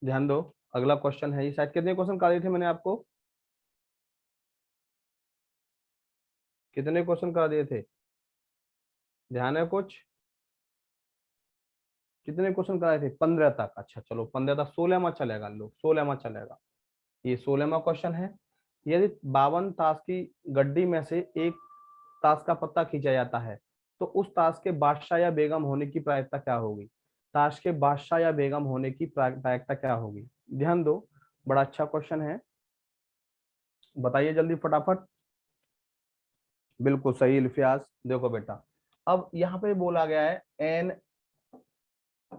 ध्यान दो, अगला क्वेश्चन है, ये शायद कितने क्वेश्चन करा दिए थे मैंने आपको, कितने क्वेश्चन करा दिए थे, ध्यान है कुछ, कितने क्वेश्चन कराए थे? 15 तक। अच्छा चलो 15 तक, 16वां चलेगा, लो 16वां चलेगा। ये 16वां क्वेश्चन है। यदि 52 ताश की गड्डी में से एक ताश का पत्ता खींचा जाता है तो उस ताश के बादशाह या बेगम होने की प्रायिकता क्या होगी? ताश के बादशाह या बेगम होने की प्रायिकता क्या होगी? ध्यान दो, बड़ा अच्छा क्वेश्चन है, बताइए जल्दी फटाफट। बिल्कुल सही इल्फियाज। देखो बेटा, अब यहाँ पे बोला गया है एन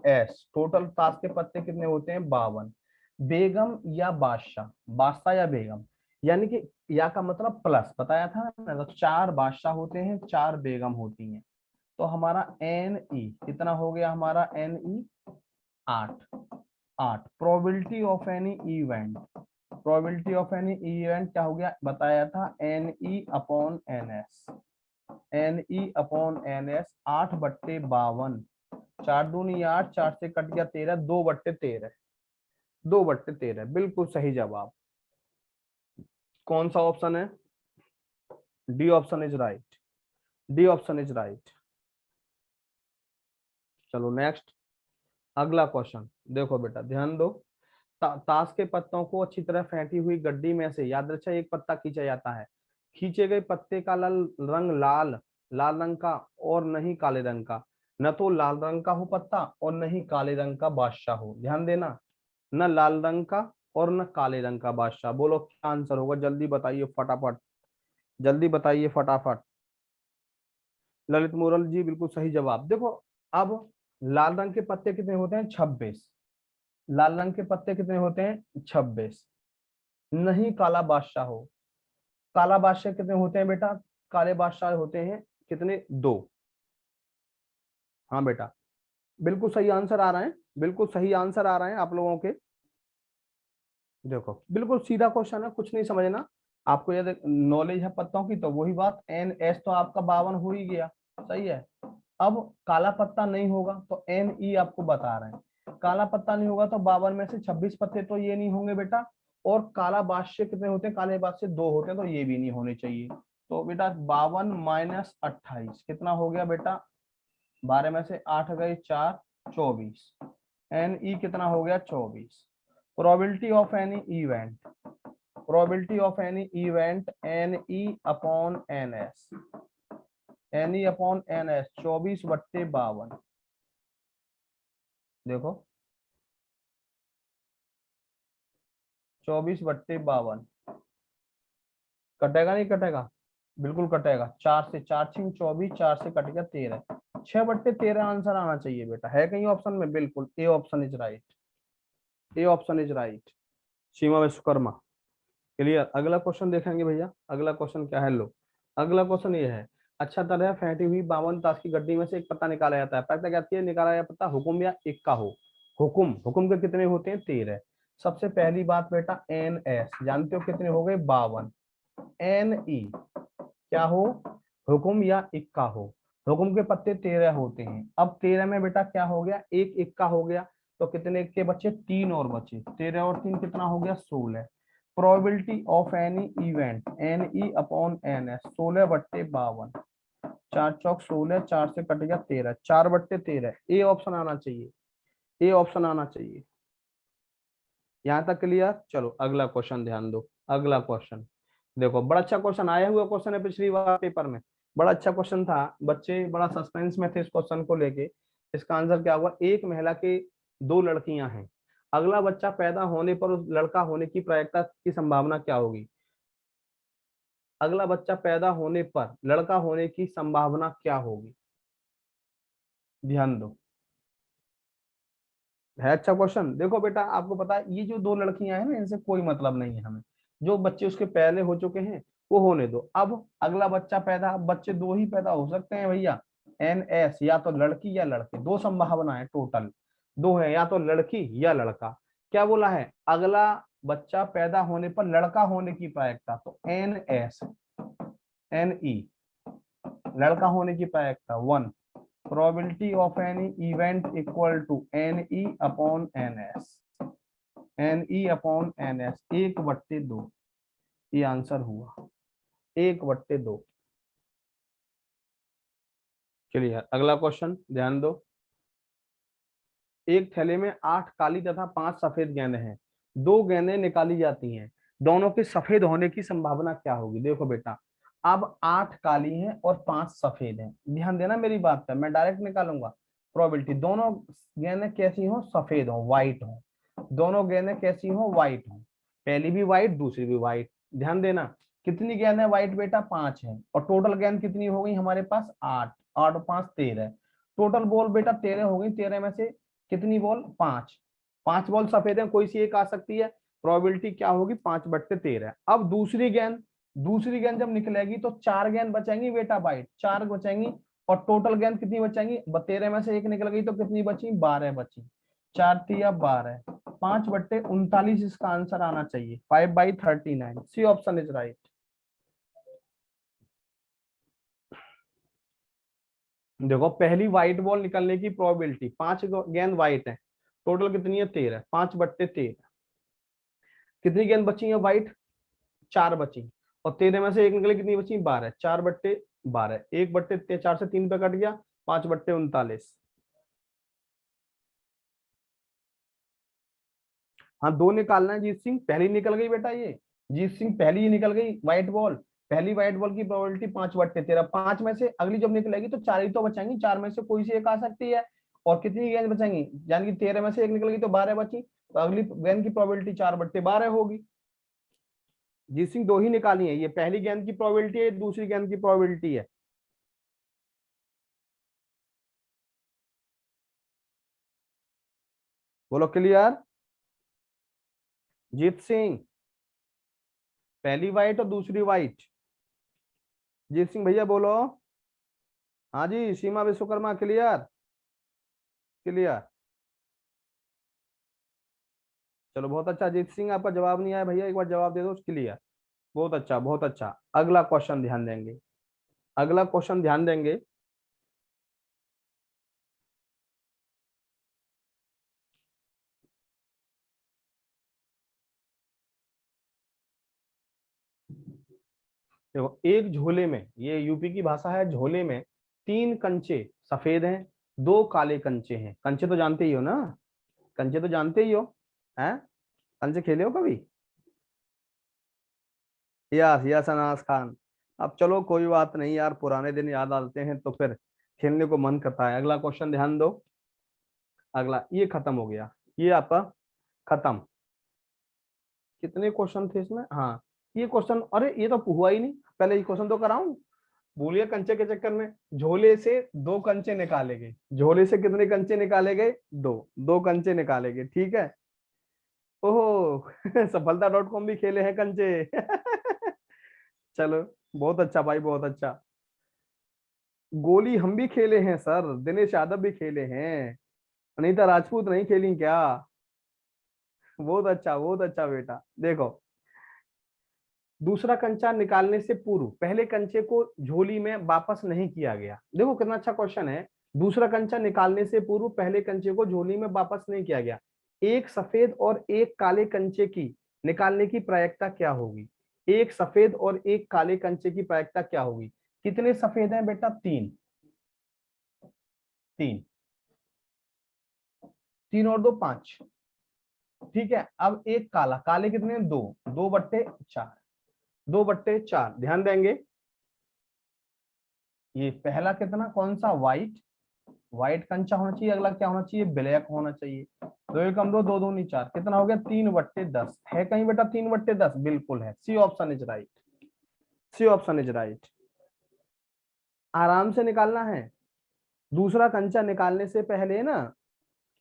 एस, टोटल ताश के पत्ते कितने होते हैं? 52। बेगम या बादशाह, बादशाह या बेगम, यानी कि या का मतलब प्लस बताया था ना, तो 4 बादशाह होते हैं, 4 बेगम होती हैं। तो हमारा एन ई कितना हो गया? हमारा N E 8। 8 probability of any event, probability of any event क्या हो गया? बताया था N E upon N S, N E upon N S 8/52। 4 दूनी 8, 4 से कट गया 13, 2/13, 2/13 बिल्कुल सही जवाब। कौन सा ऑप्शन है? D option is right, D option is right. चलो नेक्स्ट, अगला क्वेश्चन देखो बेटा, ध्यान दो। ताश के पत्तों को अच्छी तरह फेंटी हुई गड्डी में से यादृच्छा एक पत्ता खींचा जाता है। खींचे गए पत्ते का रंग लाल, लाल रंग का और नहीं काले रंग का। न तो लाल रंग का हो पत्ता और न ही काले रंग का बादशाह हो। ध्यान देना, न लाल रंग का और न काले रंग का बादशाह। बोलो क्या आंसर होगा? जल्दी बताइए फटाफट, जल्दी बताइए फटाफट। ललित मुरल जी बिल्कुल सही जवाब। देखो, अब लाल रंग के पत्ते कितने होते हैं? 26। लाल रंग के पत्ते कितने होते हैं? 26। नहीं काला बादशाह हो। काला बादशाह कितने होते हैं बेटा? काले बादशाह होते हैं कितने? 2। हाँ बेटा, बिल्कुल सही आंसर आ रहे हैं, बिल्कुल सही आंसर आ रहे हैं आप लोगों के। देखो बिल्कुल सीधा क्वेश्चन है, कुछ नहीं समझना। आपको यदि नॉलेज है पत्तों की तो वही बात, एन एस तो आपका 52 हो ही गया, सही है। अब काला पत्ता नहीं होगा तो एन ई आपको बता रहे हैं, काला पत्ता नहीं होगा तो 52 में से 26 पत्ते तो ये नहीं होंगे बेटा। और काला बादशाह कितने होते हैं? काले बादशाह 2 होते हैं, तो ये भी नहीं होने चाहिए। तो बेटा 52 माइनस 28 कितना हो गया बेटा? 12 में से 8 गए 4, 24। एन ई कितना हो गया? 24। Probability of any event, probability of any event N E upon N S, N E upon N S 24/52। देखो 24/52 कटेगा नहीं कटेगा? बिल्कुल कटेगा। 4 से 4 छिंग 24, 4 से कट गया 13, 6/13 आंसर आना चाहिए बेटा। है कहीं ऑप्शन में? बिल्कुल A option is right, A option is right. Seema Vishwakarma, clear. अगला क्वेश्चन देखेंगे भैया, अगला क्वेश्चन क्या है, लो अगला क्वेश्चन ये है। अच्छा तरह फेंटी हुई 52 ताश की गड्डी में से एक पत्ता निकाला जाता है। पता क्या है? निकाला गया पत्ता हुकुम या इक्का हो। हुकुम, हुकुम के कितने होते हैं? 13। सबसे पहली बात बेटा एन एस जानते हो कितने हो गए? 52। एन ई क्या हो? हुकुम या इक्का हो। हुकुम के पत्ते 13 होते हैं। अब 13 में बेटा क्या हो गया? एक इक्का हो गया, तो कितने के बचे? 3 और बचे। 13 और 3 कितना हो गया? 16। Probability of any event N E upon N S 16/52। 4 चौक 16, 4 से कट गया 13, 4/13। ए ऑप्शन आना चाहिए, ए ऑप्शन आना चाहिए। यहाँ तक क्लियर? चलो अगला क्वेश्चन ध्यान दो, अगला क्वेश्चन देखो, बड़ा अच्छा क्वेश्चन आया हुआ क्वेश्चन है पिछली बार पेपर में, बड़ा अच्छा क्वेश्चन था। बच्चे बड़ा सस्पेंस में थे इस क्वेश्चन को लेके। इसका आंसर क्या हुआ? एक महिला के 2 लड़कियां हैं, अगला बच्चा पैदा होने पर उस लड़का होने की प्रायिकता की संभावना क्या होगी? अगला बच्चा पैदा होने पर लड़का होने की संभावना क्या होगी? ध्यान दो, है अच्छा क्वेश्चन। देखो बेटा आपको पता है ये जो 2 लड़कियां हैं ना, इनसे कोई मतलब नहीं है हमें। जो बच्चे उसके पहले हो चुके हैं वो होने दो। अब अगला बच्चा पैदा, अब बच्चे 2 ही पैदा हो सकते हैं भैया। एन एस या तो लड़की या लड़के, 2 संभावना है टोटल, 2 है, या तो लड़की या लड़का। क्या बोला है? अगला बच्चा पैदा होने पर लड़का होने की प्रायिकता, तो एन एस, एन ई लड़का होने की प्रायिकता 1। Probability of any event equal to N E upon N S. NE/NS 1/2, ये आंसर हुआ 1/2। चलिए अगला क्वेश्चन ध्यान दो। एक थैले में 8 काली तथा 5 सफेद गेंदें हैं, 2 गेंदें निकाली जाती हैं, दोनों के सफेद होने की संभावना क्या होगी? देखो बेटा, अब 8 काली हैं और 5 सफेद हैं, ध्यान देना मेरी बात पे, मैं डायरेक्ट निकालूंगा प्रोबेबिलिटी। दोनों गेंदें कैसी हो? सफेद हो, व्हाइट हो। दोनों गेंदें कैसी हो? व्हाइट हो। पहली भी व्हाइट, दूसरी भी व्हाइट। ध्यान देना, कितनी गेंद है व्हाइट बेटा? 5 है। और टोटल गेंद कितनी हो गई हमारे पास? 8। 8 और 5 13। टोटल बॉल बेटा 13 हो गई। 13 में से कितनी बॉल? 5। 5 बॉल सफेद है, कोई सी एक आ सकती है। प्रोबेबिलिटी क्या होगी? 5/13। अब दूसरी गेंद जब निकलेगी तो 4 गेंद बचेंगी बेटा व्हाइट, 4 बचेंगी। और टोटल गेंद कितनी बचेंगी? 13 में से एक निकल गई तो कितनी बची? 12 बची। 4 तिया 12, 5/39 इसका आंसर आना चाहिए। 5/39, सी ऑप्शन इज राइट। देखो, पहली व्हाइट बॉल निकलने की प्रोबेबिलिटी, 5 गेंद व्हाइट है, टोटल कितनी है? 13, 5/13। कितनी गेंद बची है व्हाइट? 4 बची। और 13 में से एक निकले, कितनी बची? 12। 4/12, 1/4 से 3 पे कट गया, 5/39। हाँ, 2 निकालना है जीत सिंह, पहली निकल गई बेटा ये। जीत सिंह पहली ही निकल गई व्हाइट बॉल। पहली व्हाइट बॉल की प्रोबेबिलिटी 5/13। 5 में से अगली जब निकलेगी तो 4 ही तो बचेंगी, 4 में से कोई सी एक आ सकती है। और कितनी गेंद बचेंगी? यानी कि 13 में से एक निकल गई तो 12 बची, तो अगली गेंद की प्रोबेबिलिटी 4/12 होगी। जीत सिंह 2 ही निकाली है, ये पहली गेंद की प्रोबेबिलिटी है, दूसरी गेंद की प्रोबेबिलिटी है। बोलो क्लियर। जीत सिंह, पहली व्हाइट और दूसरी व्हाइट। जीत सिंह भैया बोलो। हाँ जी, सीमा विश्वकर्मा क्लियर। क्लियर। चलो बहुत अच्छा। जीत सिंह आपका जवाब नहीं आया भैया, एक बार जवाब दे दो। क्लियर, बहुत अच्छा बहुत अच्छा। अगला क्वेश्चन ध्यान देंगे, अगला क्वेश्चन ध्यान देंगे। देखो, एक झोले में, ये यूपी की भाषा है, झोले में 3 कंचे सफेद हैं, 2 काले कंचे हैं। कंचे तो जानते ही हो ना? कंचे तो जानते ही हो, हैं? कंचे खेले हो कभी? यस यस अनास खान। अब चलो कोई बात नहीं यार, पुराने दिन याद आते हैं तो फिर खेलने को मन करता है। अगला क्वेश्चन ध्यान दो। अगला, ये खत्म हो गया, ये आपका खत्म। कितने क्वेश्चन थे इसमें? हाँ, ये क्वेश्चन, अरे ये तो हुआ ही नहीं, पहले ये क्वेश्चन तो कराऊं। भूलिए, कंचे के चक्कर में झोले से 2 कंचे निकाले गए। झोले से कितने कंचे निकाले गए? 2। 2 कंचे निकाले गए, ठीक है। ओहो सफलता.com भी खेले हैं कंचे चलो, बहुत अच्छा भाई, बहुत अच्छा। गोली हम भी खेले हैं सर, दिनेश यादव भी खेले हैं, अनीता राजपूत नहीं खेली क्या? बहुत अच्छा बहुत अच्छा बेटा। देखो, दूसरा कंचा निकालने से पूर्व पहले कंचे को झोली में वापस नहीं किया गया। देखो कितना अच्छा क्वेश्चन है। दूसरा कंचा निकालने से पूर्व पहले कंचे को झोली में वापस नहीं किया गया। एक सफेद और एक काले कंचे की निकालने की प्रायिकता क्या होगी? एक सफेद और एक काले कंचे की प्रायिकता क्या होगी? कितने सफेद हैं बेटा? 3। 3, 3 और 2 5, ठीक है। अब एक काला, काले कितने? 2। 2/4, 2/4 ध्यान देंगे। ये पहला कितना, कौन सा? व्हाइट। व्हाइट कंचा होना चाहिए। अगला क्या होना चाहिए? ब्लैक होना चाहिए। 2 एकम 2, 2 दूनी 4, कितना हो गया? 3/10 है कहीं बेटा? 3/10 बिल्कुल है, C option is right. C option is right. आराम से निकालना है। दूसरा कंचा निकालने से पहले ना,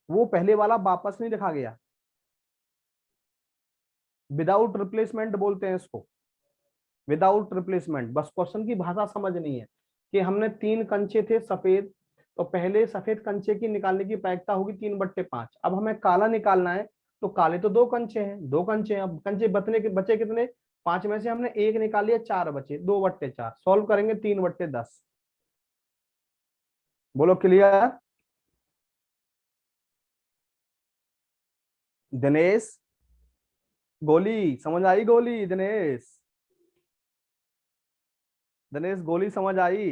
वो पहले वाला वापस नहीं रखा गया, विदाउट रिप्लेसमेंट बोलते हैं इसको, विदाउट रिप्लेसमेंट। बस क्वेश्चन की भाषा समझनी है कि हमने 3 कंचे थे सफेद, तो पहले सफेद कंचे की निकालने की प्रायिकता होगी 3/5। अब हमें काला निकालना है, तो काले तो 2 कंचे हैं, 2 कंचे हैं। अब कंचे बचने के बचे कितने? 5 में से हमने एक निकाल लिया, 4 बचे, 2/4। सॉल्व करेंगे 3/10। बोलो क्लियर। दिनेश, गोली समझ आई, गोली दिनेश, दिनेश गोली समझ आई।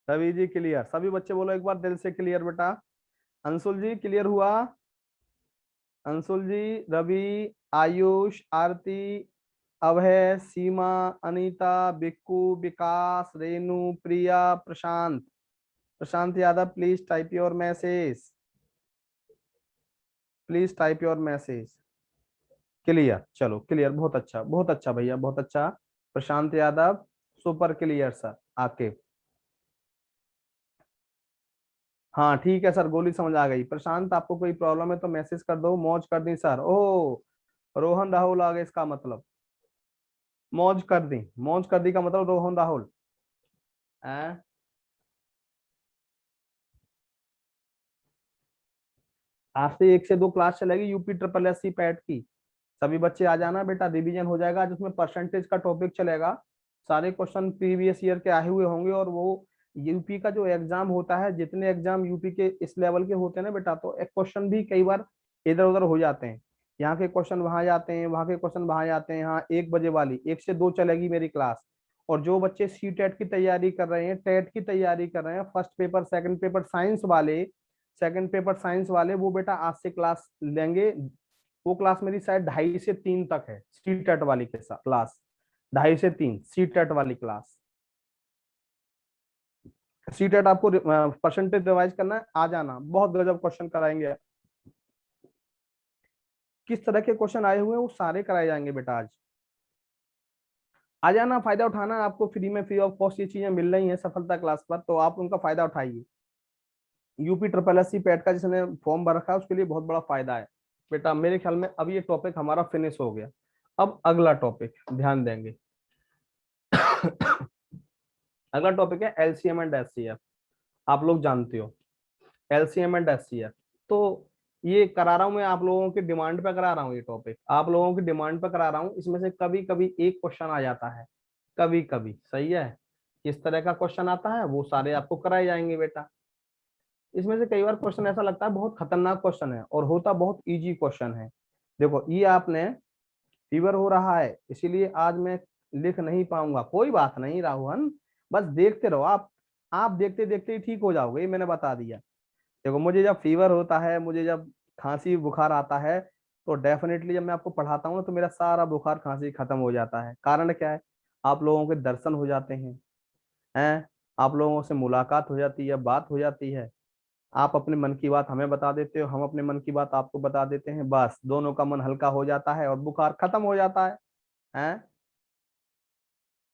रवि जी क्लियर, सभी बच्चे बोलो एक बार दिल से क्लियर बेटा। अंशुल जी क्लियर हुआ? Anshul ji, Ravi, Ayush, Aarti, Abhay, Seema, Anita, Bikku, Vikas, Renu, Priya, Prashant. Prashant Yadav, please type your message, please type your message. Clear, चलो क्लियर, बहुत अच्छा भैया, बहुत अच्छा। Prashant Yadav, super clear sir. आके हाँ ठीक है सर, गोली समझ आ गई। प्रशांत आपको कोई प्रॉब्लम है तो मैसेज कर दो, मौज कर दी सर। ओ, रोहन राहुल आ गए, इसका मतलब मौज कर दी, मौज कर दी का मतलब रोहन राहुल है। आज से 1 से 2 क्लास चलेगी UP triple S C PET की। सभी बच्चे आ जाना बेटा, रिवीजन हो जाएगा, जिसमें परसेंटेज का टॉपिक चलेगा। सारे क्वेश्चन प्रीवियस ईयर के आए हुए होंगे, और वो यूपी का जो एग्जाम होता है, जितने एग्जाम यूपी के इस लेवल के होते हैं ना बेटा, तो एक क्वेश्चन भी कई बार इधर उधर हो जाते हैं। यहाँ के क्वेश्चन वहां जाते हैं, वहां के क्वेश्चन वहां जाते हैं। यहाँ 1 बजे वाली 1 से 2 चलेगी मेरी क्लास। और जो बच्चे सी टेट की तैयारी कर रहे हैं, टेट की तैयारी कर रहे हैं, first paper second paper science वाले, सेकंड पेपर साइंस वाले, वो बेटा आज से क्लास लेंगे। वो क्लास मेरी शायद 2:30 से 3 तक है, सी टेट वाली के साथ क्लास। 2:30 से 3 सी टेट वाली क्लास। सी टेट आपको परसेंटेज रिवाइज करना है, आ जाना, बहुत गजब क्वेश्चन कराएंगे। किस तरह के क्वेश्चन आए हुए हैं वो सारे कराए जाएंगे बेटा आज। आ जाना, फायदा उठाना, आपको फ्री में, फ्री ऑफ कॉस्ट ये चीजें मिल रही हैं सफलता क्लास पर, तो आप उनका फायदा उठाइए। UP triple S C PET का जिसने फॉर्म भर रखा है उसके लिए बहुत बड़ा फायदा है बेटा। मेरे ख्याल में अब ये टॉपिक हमारा फिनिश हो गया। अब अगला टॉपिक ध्यान देंगे। अगला टॉपिक है एलसीएम एंड एचसीएफ। आप लोग जानते हो एलसीएम एंड एचसीएफ। तो ये करा रहा हूं मैं, आप लोगों की डिमांड पे करा रहा हूँ, ये टॉपिक आप लोगों की डिमांड पे करा रहा हूँ। इसमें से कभी कभी एक क्वेश्चन आ जाता है, कभी कभी, सही है। किस तरह का क्वेश्चन आता है वो सारे आपको कराए जाएंगे बेटा। इसमें से कई बार क्वेश्चन ऐसा लगता है बहुत खतरनाक क्वेश्चन है, और होता बहुत इजी क्वेश्चन है। देखो ये आपने, फीवर हो रहा है इसीलिए आज मैं लिख नहीं पाऊंगा, कोई बात नहीं राहुल, बस देखते रहो आप देखते देखते ही ठीक हो जाओगे, ये मैंने बता दिया। देखो मुझे जब फीवर होता है, मुझे जब खांसी बुखार आता है, तो डेफिनेटली जब मैं आपको पढ़ाता हूँ ना, तो मेरा सारा बुखार खांसी खत्म हो जाता है। कारण क्या है? आप लोगों के दर्शन हो जाते हैं, आप लोगों से मुलाकात हो जाती है, बात हो जाती है। आप अपने मन की बात हमें बता देते हो, हम अपने मन की बात आपको बता देते हैं, बस दोनों का मन हल्का हो जाता है और बुखार खत्म हो जाता है।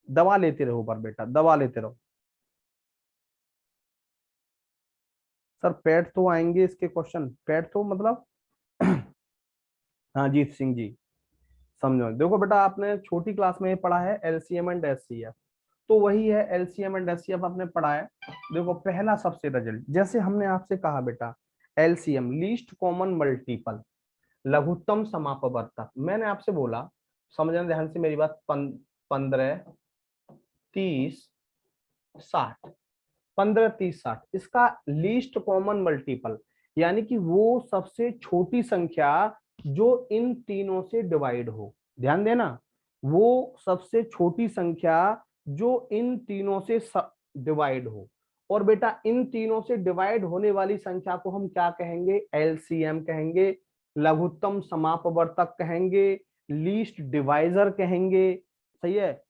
दवा लेते रहो पर बेटा, दवा लेते रहो। सर पेट तो आएंगे इसके क्वेश्चन, पेट तो मतलब हाँ जीत सिंह जी, समझो। देखो बेटा आपने छोटी क्लास में पढ़ा है एलसीएम एंड एचसीएफ, तो वही है एलसीएम एंड एचसीएफ आपने पढ़ा है। देखो पहला सबसे रिजल्ट, जैसे हमने आपसे कहा बेटा, एलसीएम लीस्ट कॉमन मल्टीपल, लघुत्तम समापवर्तक, मैंने आपसे बोला, समझना ध्यान से मेरी बात, 15, 30, 60, 15, 30, 60, इसका लीस्ट कॉमन मल्टीपल, यानी कि वो सबसे छोटी संख्या जो इन तीनों से डिवाइड हो। ध्यान देना, वो सबसे छोटी संख्या जो इन तीनों से डिवाइड हो। और बेटा इन तीनों से डिवाइड होने वाली संख्या को हम क्या कहेंगे? एलसीएम कहेंगे, लघुत्तम समापवर्तक कहेंगे, लीस्ट डिवाइजर कहेंगे। सही है,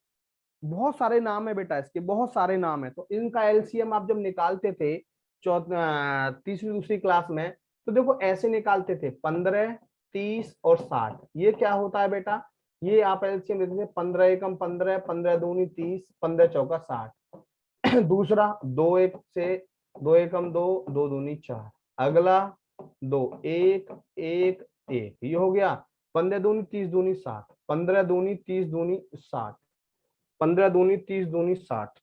बहुत सारे नाम है बेटा इसके, बहुत सारे नाम है। तो इनका एलसीएम आप जब निकालते थे तीसरी दूसरी क्लास में, तो देखो ऐसे निकालते थे, 15, 30 और 60। ये क्या होता है बेटा? ये आप एलसीएम देते थे, 15 एकम 15, 15 दूनी 30, 15 चौका 60। दूसरा 2 एकम 2, 2 दूनी 4। अगला 2, 1, 1, 1, ये हो गया। 15 दूनी 30 दूनी 60, 15 दूनी 30 दूनी 60, 15 दूनी 30 दूनी 60।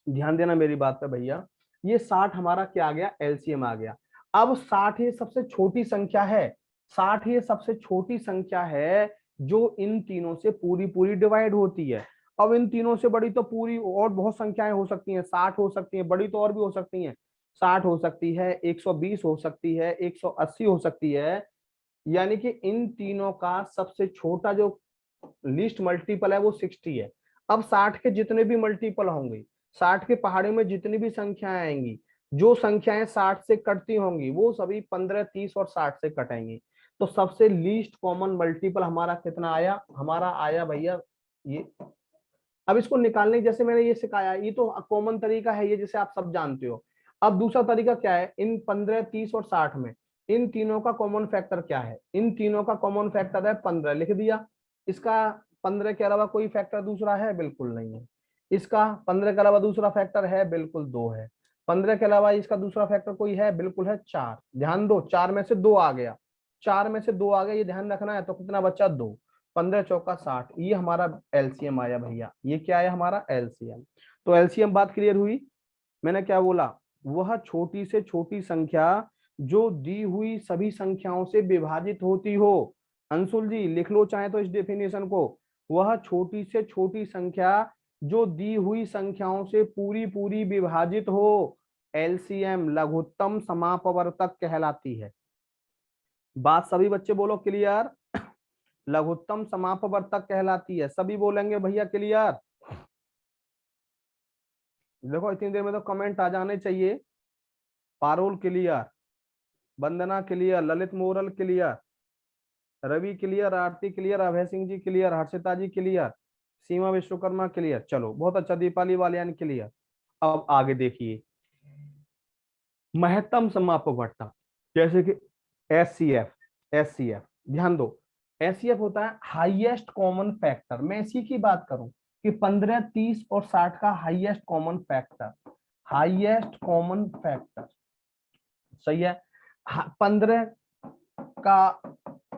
ध्यान देना मेरी बात पे भैया, ये 60 हमारा क्या आ गया? एलसीएम आ गया। अब 60 ये सबसे छोटी संख्या है, 60 ये सबसे छोटी संख्या है जो इन तीनों से पूरी पूरी डिवाइड होती है। अब इन तीनों से बड़ी तो पूरी और बहुत संख्याएं हो सकती हैं, 60 हो सकती हैं, बड़ी तो और भी हो सकती हैं। 60 हो सकती है, 120 हो सकती है, 180 हो सकती है। यानी कि इन तीनों का सबसे छोटा जो लीस्ट मल्टीपल है वो 60 है। अब 60 के जितने भी मल्टीपल होंगे, 60 के पहाड़े में जितनी भी संख्याएं आएंगी, जो संख्याएं 60 से कटती होंगी वो सभी 15, 30 और 60 से कटेंगी। तो सबसे लीस्ट कॉमन मल्टीपल हमारा कितना आया? हमारा आया भैया ये। अब इसको निकालने की, जैसे मैंने ये सिखाया, ये तो कॉमन तरीका है ये, जिसे आप सब जानते हो। अब दूसरा तरीका क्या है? इन 15, 30 और 60 में इन तीनों का कॉमन फैक्टर क्या है? इन तीनों का कॉमन फैक्टर है 15, लिख दिया। इसका 15 के अलावा कोई फैक्टर दूसरा है? बिल्कुल नहीं है। इसका 15 के अलावा दूसरा फैक्टर है? बिल्कुल 2 है। 15 के अलावा इसका दूसरा फैक्टर कोई है? बिल्कुल है 4। ध्यान दो, 4 में से 2 आ गया, 4 में से 2 आ गया, ये ध्यान रखना है। तो कितना बचा? 2। 15 चौका 60, ये हमारा एलसीएम आया भैया। ये क्या आया? हमारा एलसीएम। तो एलसीएम बात क्लियर हुई। मैंने क्या बोला? वह छोटी से छोटी संख्या जो दी हुई सभी संख्याओं से विभाजित होती हो। अंशुल जी लिख लो चाहे तो इस डेफिनेशन को। वह छोटी से छोटी संख्या जो दी हुई संख्याओं से पूरी पूरी विभाजित हो, एलसीएम लघुत्तम समापवर्तक कहलाती है। बात सभी बच्चे बोलो क्लियर। लघुत्तम समापवर्तक कहलाती है। सभी बोलेंगे भैया क्लियर। देखो इतनी देर में तो कमेंट आ जाने चाहिए। Parul clear, Vandana clear, Lalit Moral clear, Ravi clear, Aarti clear, Abhay Singh ji clear, Harshita ji clear, Seema Vishwakarma clear. चलो बहुत अच्छा, दीपाली वालियान क्लियर। अब आगे देखिए, महत्तम समापवर्तक जैसे कि एचसीएफ। एचसीएफ ध्यान दो, एचसीएफ होता है हाईएस्ट कॉमन फैक्टर। मैं इसी की बात करूं कि 15, 30 और 60 का highest common factor, highest common factor सही है। 15 का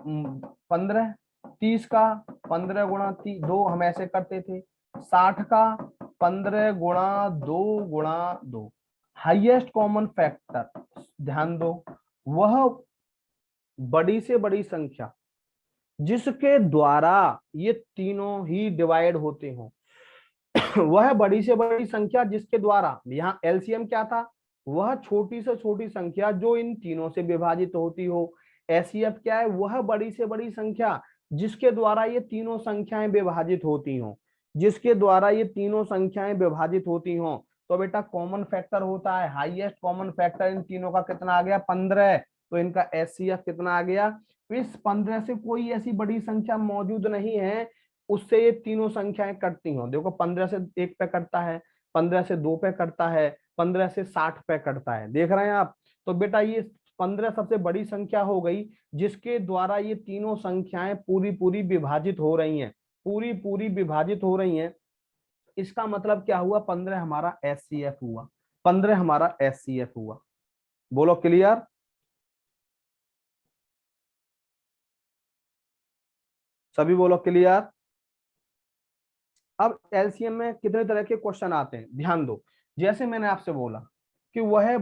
15, 30 का 15 गुणा 2 हम ऐसे करते थे, 60 का 15 गुणा 2 गुणा 2। हाईएस्ट कॉमन फैक्टर, ध्यान दो, वह बड़ी से बड़ी संख्या जिसके द्वारा ये तीनों ही डिवाइड होते हो। वह बड़ी से बड़ी संख्या जिसके द्वारा, यहाँ एलसीएम क्या था? वह छोटी से छोटी संख्या जो इन तीनों से विभाजित होती हो। एचसीएफ क्या है? वह बड़ी से बड़ी संख्या जिसके द्वारा ये तीनों संख्याएं विभाजित होती हो, जिसके द्वारा ये तीनों संख्याएं विभाजित होती हो। तो बेटा कॉमन फैक्टर होता है, हाईएस्ट कॉमन फैक्टर इन तीनों का कितना आ गया? 15। तो इनका एचसीएफ कितना आ गया? इस 15 से कोई ऐसी बड़ी संख्या मौजूद नहीं है उससे ये तीनों संख्याएं कटती हो। देखो 15 से 1 पे कटता है, 15 से 2 पे कटता है, 15 से 60 पे कटता है, देख रहे हैं आप। तो बेटा ये 15 सबसे बड़ी संख्या हो गई जिसके द्वारा ये तीनों संख्याएं पूरी पूरी विभाजित हो रही हैं, पूरी पूरी विभाजित हो रही हैं। इसका मतलब क्या हुआ? 15 हमारा एचसीएफ हुआ, 15 हमारा एचसीएफ हुआ। बोलो क्लियर। सभी बोलो क्लियर। अब एलसीएम में कितने तरह के क्वेश्चन आते हैं ध्यान दो। जैसे मैंने आपसे बोला कि वह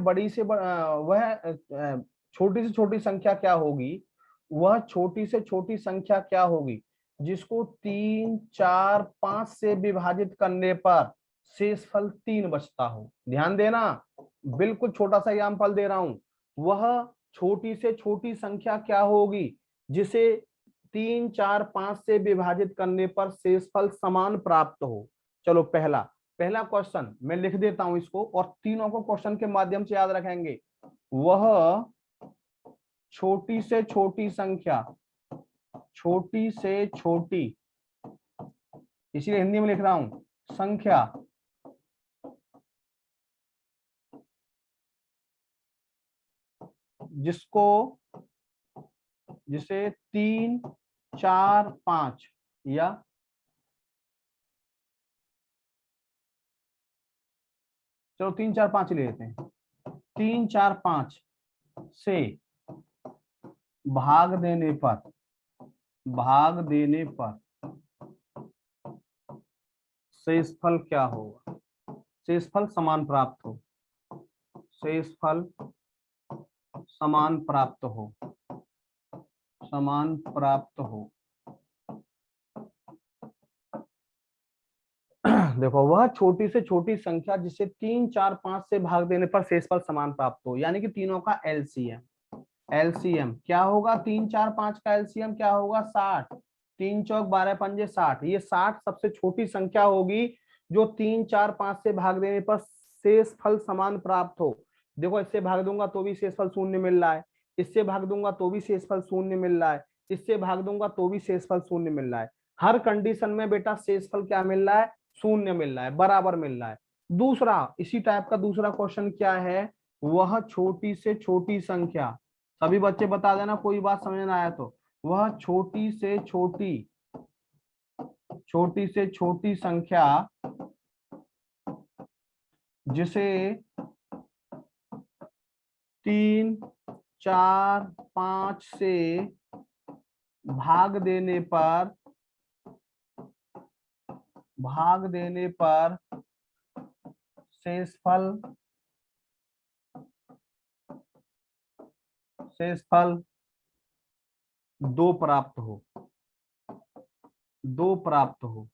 छोटी से छोटी संख्या क्या होगी? वह छोटी से छोटी संख्या क्या होगी जिसको 3, 4, 5 से विभाजित करने पर शेषफल 3 बचता हो। ध्यान देना, बिल्कुल छोटा सा एग्जाम्पल दे रहा हूं। वह छोटी से छोटी संख्या क्या होगी जिसे 3, 4, 5 से विभाजित करने पर शेषफल समान प्राप्त हो। चलो पहला पहला क्वेश्चन मैं लिख देता हूं इसको, और तीनों को क्वेश्चन के माध्यम से याद रखेंगे। वह छोटी से छोटी संख्या, छोटी से छोटी, इसीलिए हिंदी में लिख रहा हूं, संख्या जिसको जिसे 3, 4, 5 या चलो 3, 4, 5 ले लेते हैं, 3, 4, 5 से भाग देने पर, भाग देने पर शेषफल क्या होगा? शेषफल समान प्राप्त हो, शेषफल समान प्राप्त हो, समान प्राप्त हो। देखो, वह छोटी से छोटी संख्या जिसे 3, 4, 5 से भाग देने पर शेषफल समान प्राप्त हो, यानी कि तीनों का एलसीएम। एलसीएम क्या होगा? 3, 4, 5 का एलसीएम क्या होगा? 60। 3 चौक 12 पंजे 60। ये 60 सबसे छोटी संख्या होगी जो 3, 4, 5 से भाग देने पर शेषफल समान प्राप्त हो। देखो, इससे भाग दूंगा तो भी शेषफल शून्य मिल रहा है, इससे भाग दूंगा तो भी शेषफल शून्य मिल रहा है, इससे भाग दूंगा तो भी शेषफल शून्य मिल रहा है। हर कंडीशन में बेटा शेषफल क्या मिल रहा है? शून्य मिल रहा है, बराबर मिल रहा है। दूसरा, इसी टाइप का दूसरा क्वेश्चन क्या है? वह छोटी से छोटी संख्या, सभी बच्चे बता देना कोई बात समझ ना आया तो। वह छोटी से छोटी संख्या जिसे 3, 4, 5 से भाग देने पर शेषफल 2 प्राप्त हो।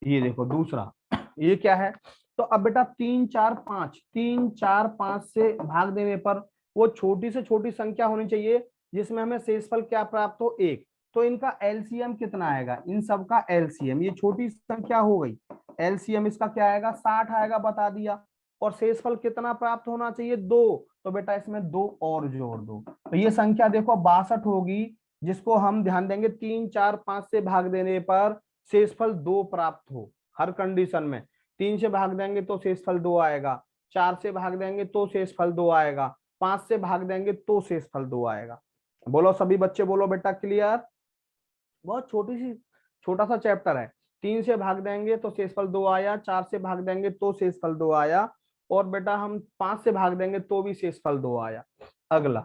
ये देखो दूसरा, ये क्या है? तो अब बेटा 3, 4, 5, 3, 4, 5 से भाग देने पर वो छोटी से छोटी संख्या होनी चाहिए जिसमें हमें शेषफल क्या प्राप्त हो? 1। तो इनका एलसीएम कितना आएगा? इन सब का एलसीएम, ये छोटी संख्या हो गई, एलसीएम इसका क्या आएगा? 60 आएगा, बता दिया। और शेषफल कितना प्राप्त होना चाहिए? 2। तो बेटा इसमें 2 और जोड़ दो, तो ये संख्या देखो 62 होगी, जिसको हम ध्यान देंगे 3, 4, 5 से भाग देने पर शेषफल 2 प्राप्त हो। हर कंडीशन में 3 से भाग देंगे तो शेषफल 2 आएगा, 4 से भाग देंगे तो शेषफल 2 आएगा, 5 से भाग देंगे तो शेषफल 2 आएगा। बोलो सभी बच्चे, बोलो बेटा, क्लियर? बहुत छोटा सा चैप्टर है। 3 से भाग देंगे तो शेषफल 2 आया, 4 से भाग देंगे तो शेषफल 2 आया, और बेटा हम 5 से भाग देंगे तो भी शेषफल 2 आया। अगला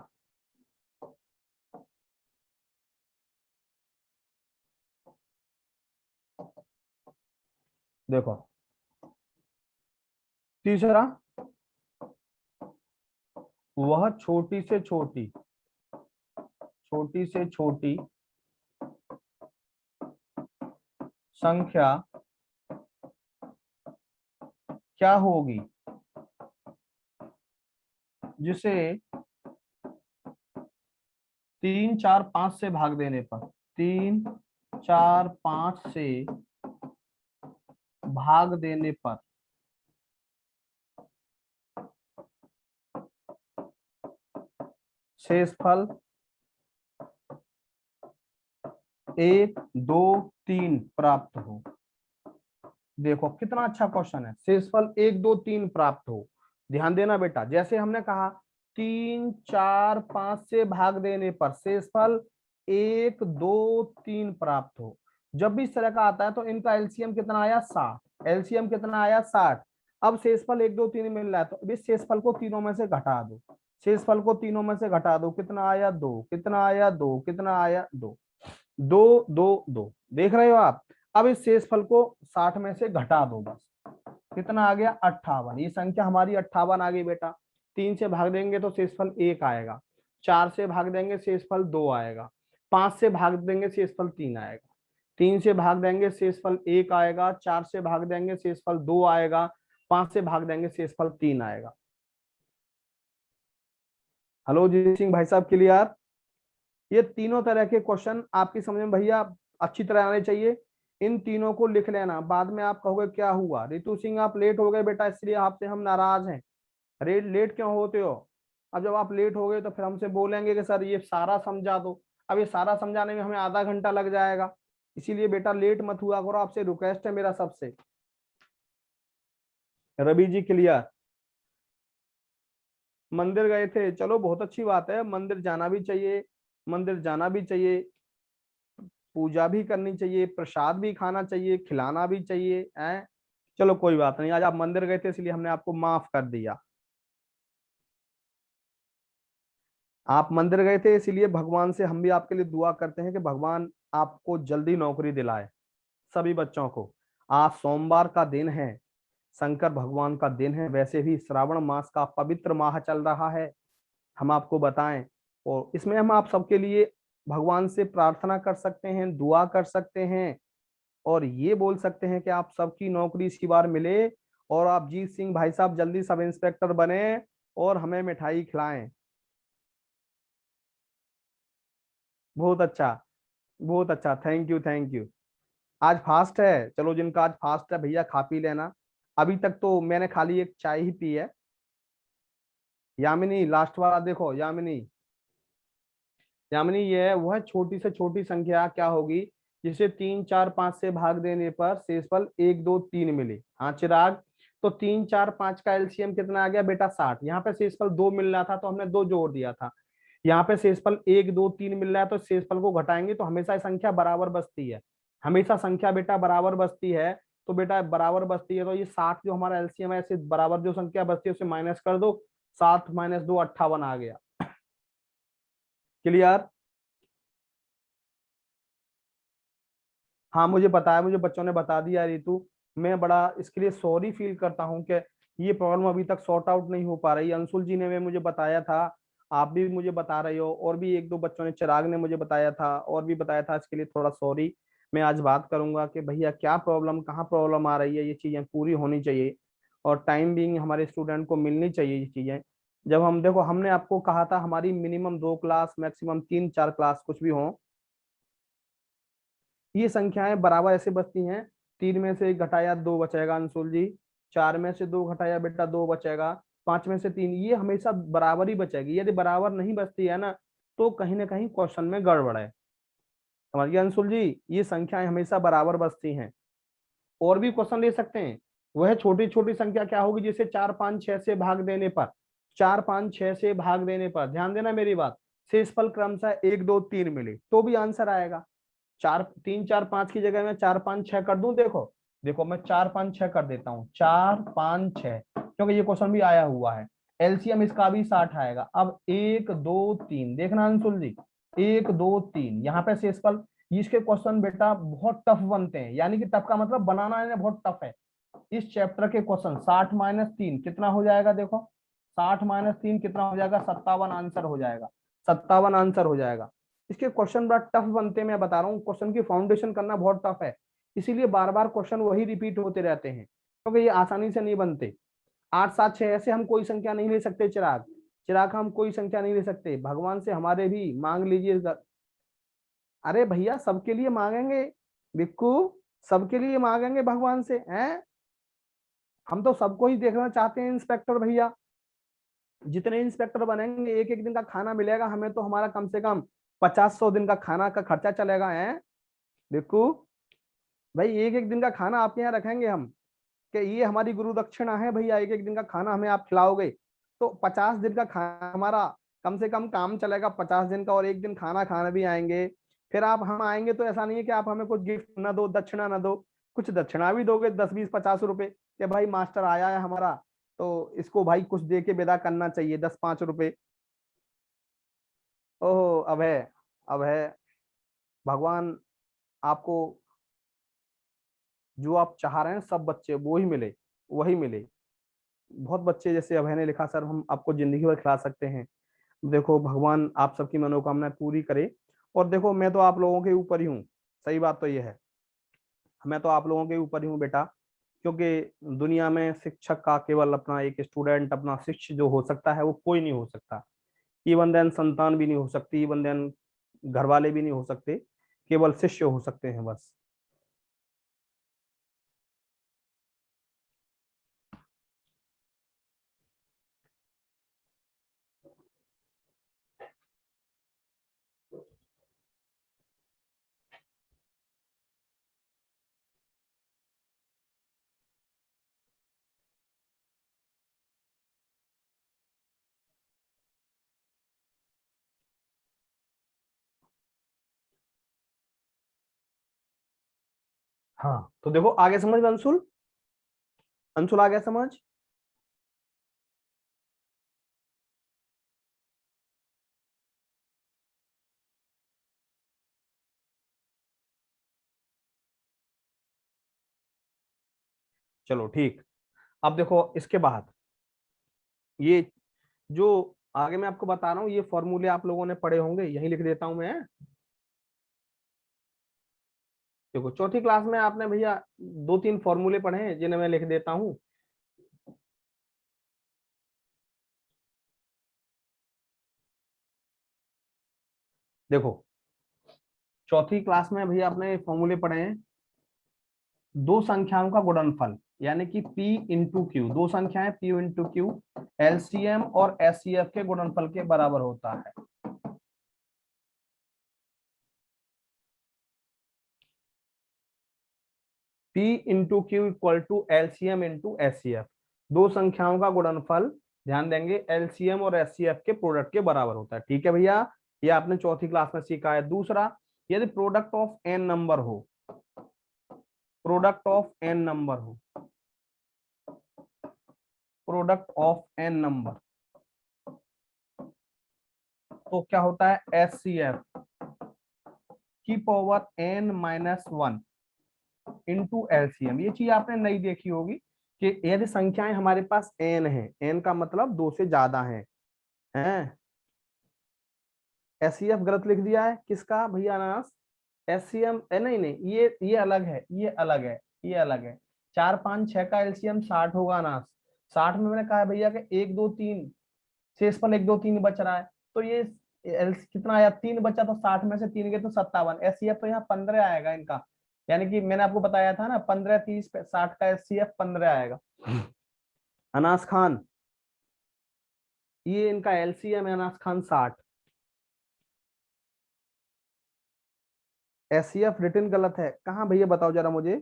देखो, तीसरा, वह छोटी से छोटी संख्या क्या होगी जिसे 3, 4, 5 से भाग देने पर 3, 4, 5 से भाग देने पर शेषफल 1, 2, 3 प्राप्त हो। देखो कितना अच्छा क्वेश्चन है, शेषफल 1, 2, 3 प्राप्त हो। ध्यान देना बेटा, जैसे हमने कहा 3, 4, 5 से भाग देने पर शेषफल 1, 2, 3 प्राप्त हो। जब भी इस तरह का आता है तो इनका एलसीएम कितना आया? 60। एलसीएम कितना आया? 60। अब शेषफल 1, 2, 3 मिल रहा है तो इस शेषफल को तीनों में से घटा दो, शेषफल को तीनों में से घटा दो, कितना आया? 2। कितना आया? 2। कितना आया? 2। 2, 2, 2, देख रहे हो आप? अब इस शेषफल को 60 में से घटा दो बस, कितना आ गया? 58। ये संख्या हमारी 58 आ गई बेटा। 3 से भाग देंगे तो शेषफल 1 आएगा, 4 से भाग देंगे शेषफल 2 आएगा, 5 से भाग देंगे शेषफल 3 आएगा, 3 से भाग देंगे शेषफल 1 आएगा, 4 से भाग देंगे शेषफल 2 आएगा, 5 से भाग देंगे शेषफल 3 आएगा। हेलो जी सिंह भाई साहब, क्लियर? ये तीनों तरह के क्वेश्चन आपकी समझ में भैया अच्छी तरह आने चाहिए। इन तीनों को लिख लेना, बाद में आप कहोगे क्या हुआ रितु सिंह आप लेट हो गए बेटा, इसलिए आपसे हम नाराज हैं। लेट क्यों होते हो? अब जब आप लेट हो गए तो फिर हमसे बोलेंगे कि सर ये सारा समझा दो। अब ये सारा समझाने में हमें आधा घंटा लग जाएगा, इसीलिए बेटा लेट मत हुआ करो, आपसे रिक्वेस्ट है मेरा सबसे। रवि जी क्लियर? मंदिर गए थे, चलो बहुत अच्छी बात है, मंदिर जाना भी चाहिए, मंदिर जाना भी चाहिए, पूजा भी करनी चाहिए, प्रसाद भी खाना चाहिए, खिलाना भी चाहिए है। चलो कोई बात नहीं, आज आप मंदिर गए थे इसलिए हमने आपको माफ कर दिया। आप मंदिर गए थे इसलिए भगवान से हम भी आपके लिए दुआ करते हैं कि भगवान आपको जल्दी नौकरी दिलाए। सभी बच्चों को, आज सोमवार का दिन है, शंकर भगवान का दिन है, वैसे भी श्रावण मास का पवित्र माह चल रहा है, हम आपको बताएं। और इसमें हम आप सबके लिए भगवान से प्रार्थना कर सकते हैं, दुआ कर सकते हैं, और ये बोल सकते हैं कि आप सबकी नौकरी इसी बार मिले और आप जीत सिंह भाई साहब जल्दी सब इंस्पेक्टर बने और हमें मिठाई खिलाएं। बहुत अच्छा, बहुत अच्छा, थैंक यू थैंक यू। आज फास्ट है, चलो जिनका आज फास्ट है भैया खा पी लेना। अभी तक तो मैंने खाली एक चाय ही पी है। यामिनी लास्ट वाला देखो, यामिनी, यामिनी ये है वह छोटी से छोटी संख्या क्या होगी जिसे 3 4 5 से भाग देने पर शेषफल 1 2 3 मिले। हाँ चिराग, तो 3 4 5 का एलसीएम कितना आ गया बेटा 60। यहाँ पे शेषफल 2 मिल रहा था तो हमने 2 जोड़ दिया था। यहाँ पे शेषफल 1 2 3 मिल रहा है तो शेषफल को घटाएंगे तो हमेशा संख्या बराबर बचती है। हमेशा संख्या बेटा बराबर बचती है। तो बेटा बराबर बचती है तो ये 60 जो हमारा एलसीएम है इसे बराबर जो संख्या बचती है उसे माइनस कर दो। 60 - 2 58 आ गया। क्लियर। हाँ मुझे पता है, मुझे बच्चों ने बता दिया रितु। मैं बड़ा इसके लिए सॉरी फील करता हूँ कि ये प्रॉब्लम अभी तक सॉर्ट आउट नहीं हो पा रही। अंशुल जी ने मुझे बताया था, आप भी मुझे बता रहे हो, और भी एक दो बच्चों ने, चिराग ने मुझे बताया था और भी बताया था। इसके लिए थोड़ा सॉरी। मैं आज बात करूंगा कि भैया क्या प्रॉब्लम, कहाँ प्रॉब्लम आ रही है, ये चीजें पूरी होनी चाहिए और टाइम बिंग हमारे स्टूडेंट को मिलनी चाहिए ये चीजें। जब हम देखो, हमने आपको कहा था हमारी मिनिमम 2 क्लास, मैक्सिमम 3 4 क्लास कुछ भी हो, ये संख्याएं बराबर ऐसे बचती हैं। 3 में से 1 घटाया 2 बचेगा अंशुल जी। 4 में से 2 घटाया बेटा 2 बचेगा। 5 में से 3, ये हमेशा बराबर ही बचेगी। यदि बराबर नहीं बचती है ना तो कहीं ना कहीं क्वेश्चन में गड़बड़ है। समझ गए अंशुल जी, ये संख्याएं हमेशा बराबर बचती हैं। और भी क्वेश्चन ले सकते हैं। वह छोटी छोटी संख्या क्या होगी जिसे 4 5 6 से भाग देने पर, 4 5 6 से भाग देने पर, ध्यान देना मेरी बात, शेषफल क्रमशः 1 2 3 मिले तो भी आंसर आएगा। 4 3 4 5 की जगह मैं 4 5 6 कर दूं। देखो देखो, मैं 4 5 6 कर देता हूँ, 4 5 6, क्योंकि ये क्वेश्चन भी आया हुआ है। एलसीएम इसका भी 60 आएगा। अब 1 2 3 देखना अंशुल जी, 1 2 3 यहाँ पे शेषफल। इसके क्वेश्चन बेटा बहुत टफ बनते हैं, यानी कि टफ का मतलब बनाना है ना बहुत टफ है। इस चैप्टर के क्वेश्चन 60 - 3 कितना हो जाएगा देखो, 60 - 3 कितना हो जाएगा, 57 आंसर हो जाएगा। 57 आंसर हो जाएगा। इसके क्वेश्चन बड़ा टफ बनते हैं, मैं बता रहा हूँ, क्वेश्चन की फाउंडेशन करना बहुत टफ है। इसीलिए बार बार क्वेश्चन वही रिपीट होते रहते हैं, क्योंकि ये आसानी से नहीं बनते। 8 7 6 ऐसे हम कोई संख्या नहीं ले सकते चिराग, चिराग हम कोई संख्या नहीं ले सकते। भगवान से हमारे भी मांग लीजिए। अरे भैया सबके लिए मांगेंगे, बिक्कू, सबके लिए मांगेंगे भगवान से हैं। हम तो सबको ही देखना चाहते हैं इंस्पेक्टर भैया। जितने इंस्पेक्टर बनेंगे एक एक दिन का खाना मिलेगा हमें, तो हमारा कम से कम 50 100 दिन का खाना का खर्चा चलेगा है बिक्कू भाई। एक एक दिन का खाना आपके यहाँ रखेंगे हम, कि ये हमारी गुरु दक्षिणा है भैया, एक एक दिन का खाना हमें आप खिलाओगे तो 50 दिन का खाना हमारा कम से कम काम चलेगा 50 दिन का, और एक दिन खाना खाना भी आएंगे। फिर आप हम आएंगे तो ऐसा नहीं है कि आप हमें कुछ गिफ्ट ना दो, दक्षिणा ना दो, कुछ दक्षिणा भी दोगे 10 20 50 रुपए, कि भाई मास्टर आया है हमारा तो इसको भाई कुछ दे के विदा करना चाहिए, 10 5 रुपए। ओहो अब है, अब है। भगवान आपको जो आप चाह रहे हैं सब बच्चे वो ही मिले, वही मिले। बहुत बच्चे जैसे अभय ने लिखा, सर हम आपको जिंदगी भर खिला सकते हैं। देखो भगवान आप सबकी मनोकामनाएं पूरी करे। और देखो मैं तो आप लोगों के ऊपर ही हूँ, सही बात तो ये है, मैं तो आप लोगों के ऊपर ही हूँ बेटा। क्योंकि दुनिया में शिक्षक का केवल अपना एक स्टूडेंट, अपना शिष्य जो हो सकता है वो कोई नहीं हो सकता। इवन देन संतान भी नहीं हो सकती, इवन देन घर वाले भी नहीं हो सकते, केवल शिष्य हो सकते हैं बस। हाँ तो देखो आगे समझ में अंशुल, अंशुल आ गया समझ। चलो ठीक। अब देखो इसके बाद ये जो आगे मैं आपको बता रहा हूँ, ये फॉर्मूले आप लोगों ने पढ़े होंगे, यही लिख देता हूं मैं। देखो चौथी क्लास में आपने भैया 2-3 फॉर्मूले पढ़े हैं जिन्हें मैं लिख देता हूं। देखो चौथी क्लास में भैया आपने फॉर्मूले पढ़े हैं, दो संख्याओं का गुणनफल यानी कि P इंटू क्यू, दो संख्याएं P इंटू क्यू एलसीएम और एचसीएफ के गुणनफल के बराबर होता है। P into Q equal to LCM into HCF, दो संख्याओं का गुणनफल ध्यान देंगे एलसीएम और एचसीएफ के प्रोडक्ट के बराबर होता है। ठीक है भैया, ये आपने चौथी क्लास में सीखा है। दूसरा, यदि प्रोडक्ट ऑफ एन नंबर हो, प्रोडक्ट ऑफ एन नंबर हो, प्रोडक्ट ऑफ एन नंबर, तो क्या होता है एचसीएफ की power N minus one into LCM. ये चीज आपने नहीं देखी होगी कि यदि संख्याएं हमारे पास एन है, एन का मतलब दो से ज्यादा है, हैं? एचसीएफ गलत लिख दिया है किसका भैया अनास, एचसीएम नहीं नहीं, ये अलग है, ये अलग है, ये अलग है। 4 5 6 का एलसीएम 60 होगा अनास, 60 में मैंने कहा है भैया कि 1 2 3 शेष पर 1 2 3 बच रहा है, तो ये कितना आया 3 बचा, तो 60 में से 3 गए तो 57। एचसीएफ तो यहाँ 15 आएगा इनका, यानी कि मैंने आपको बताया था ना 15 30 60 का एचसीएफ 15 आएगा। अनास खान, ये इनका एलसीएम है अनास खान 60। एचसीएफ रिटर्न गलत है कहाँ भैया बताओ जरा मुझे।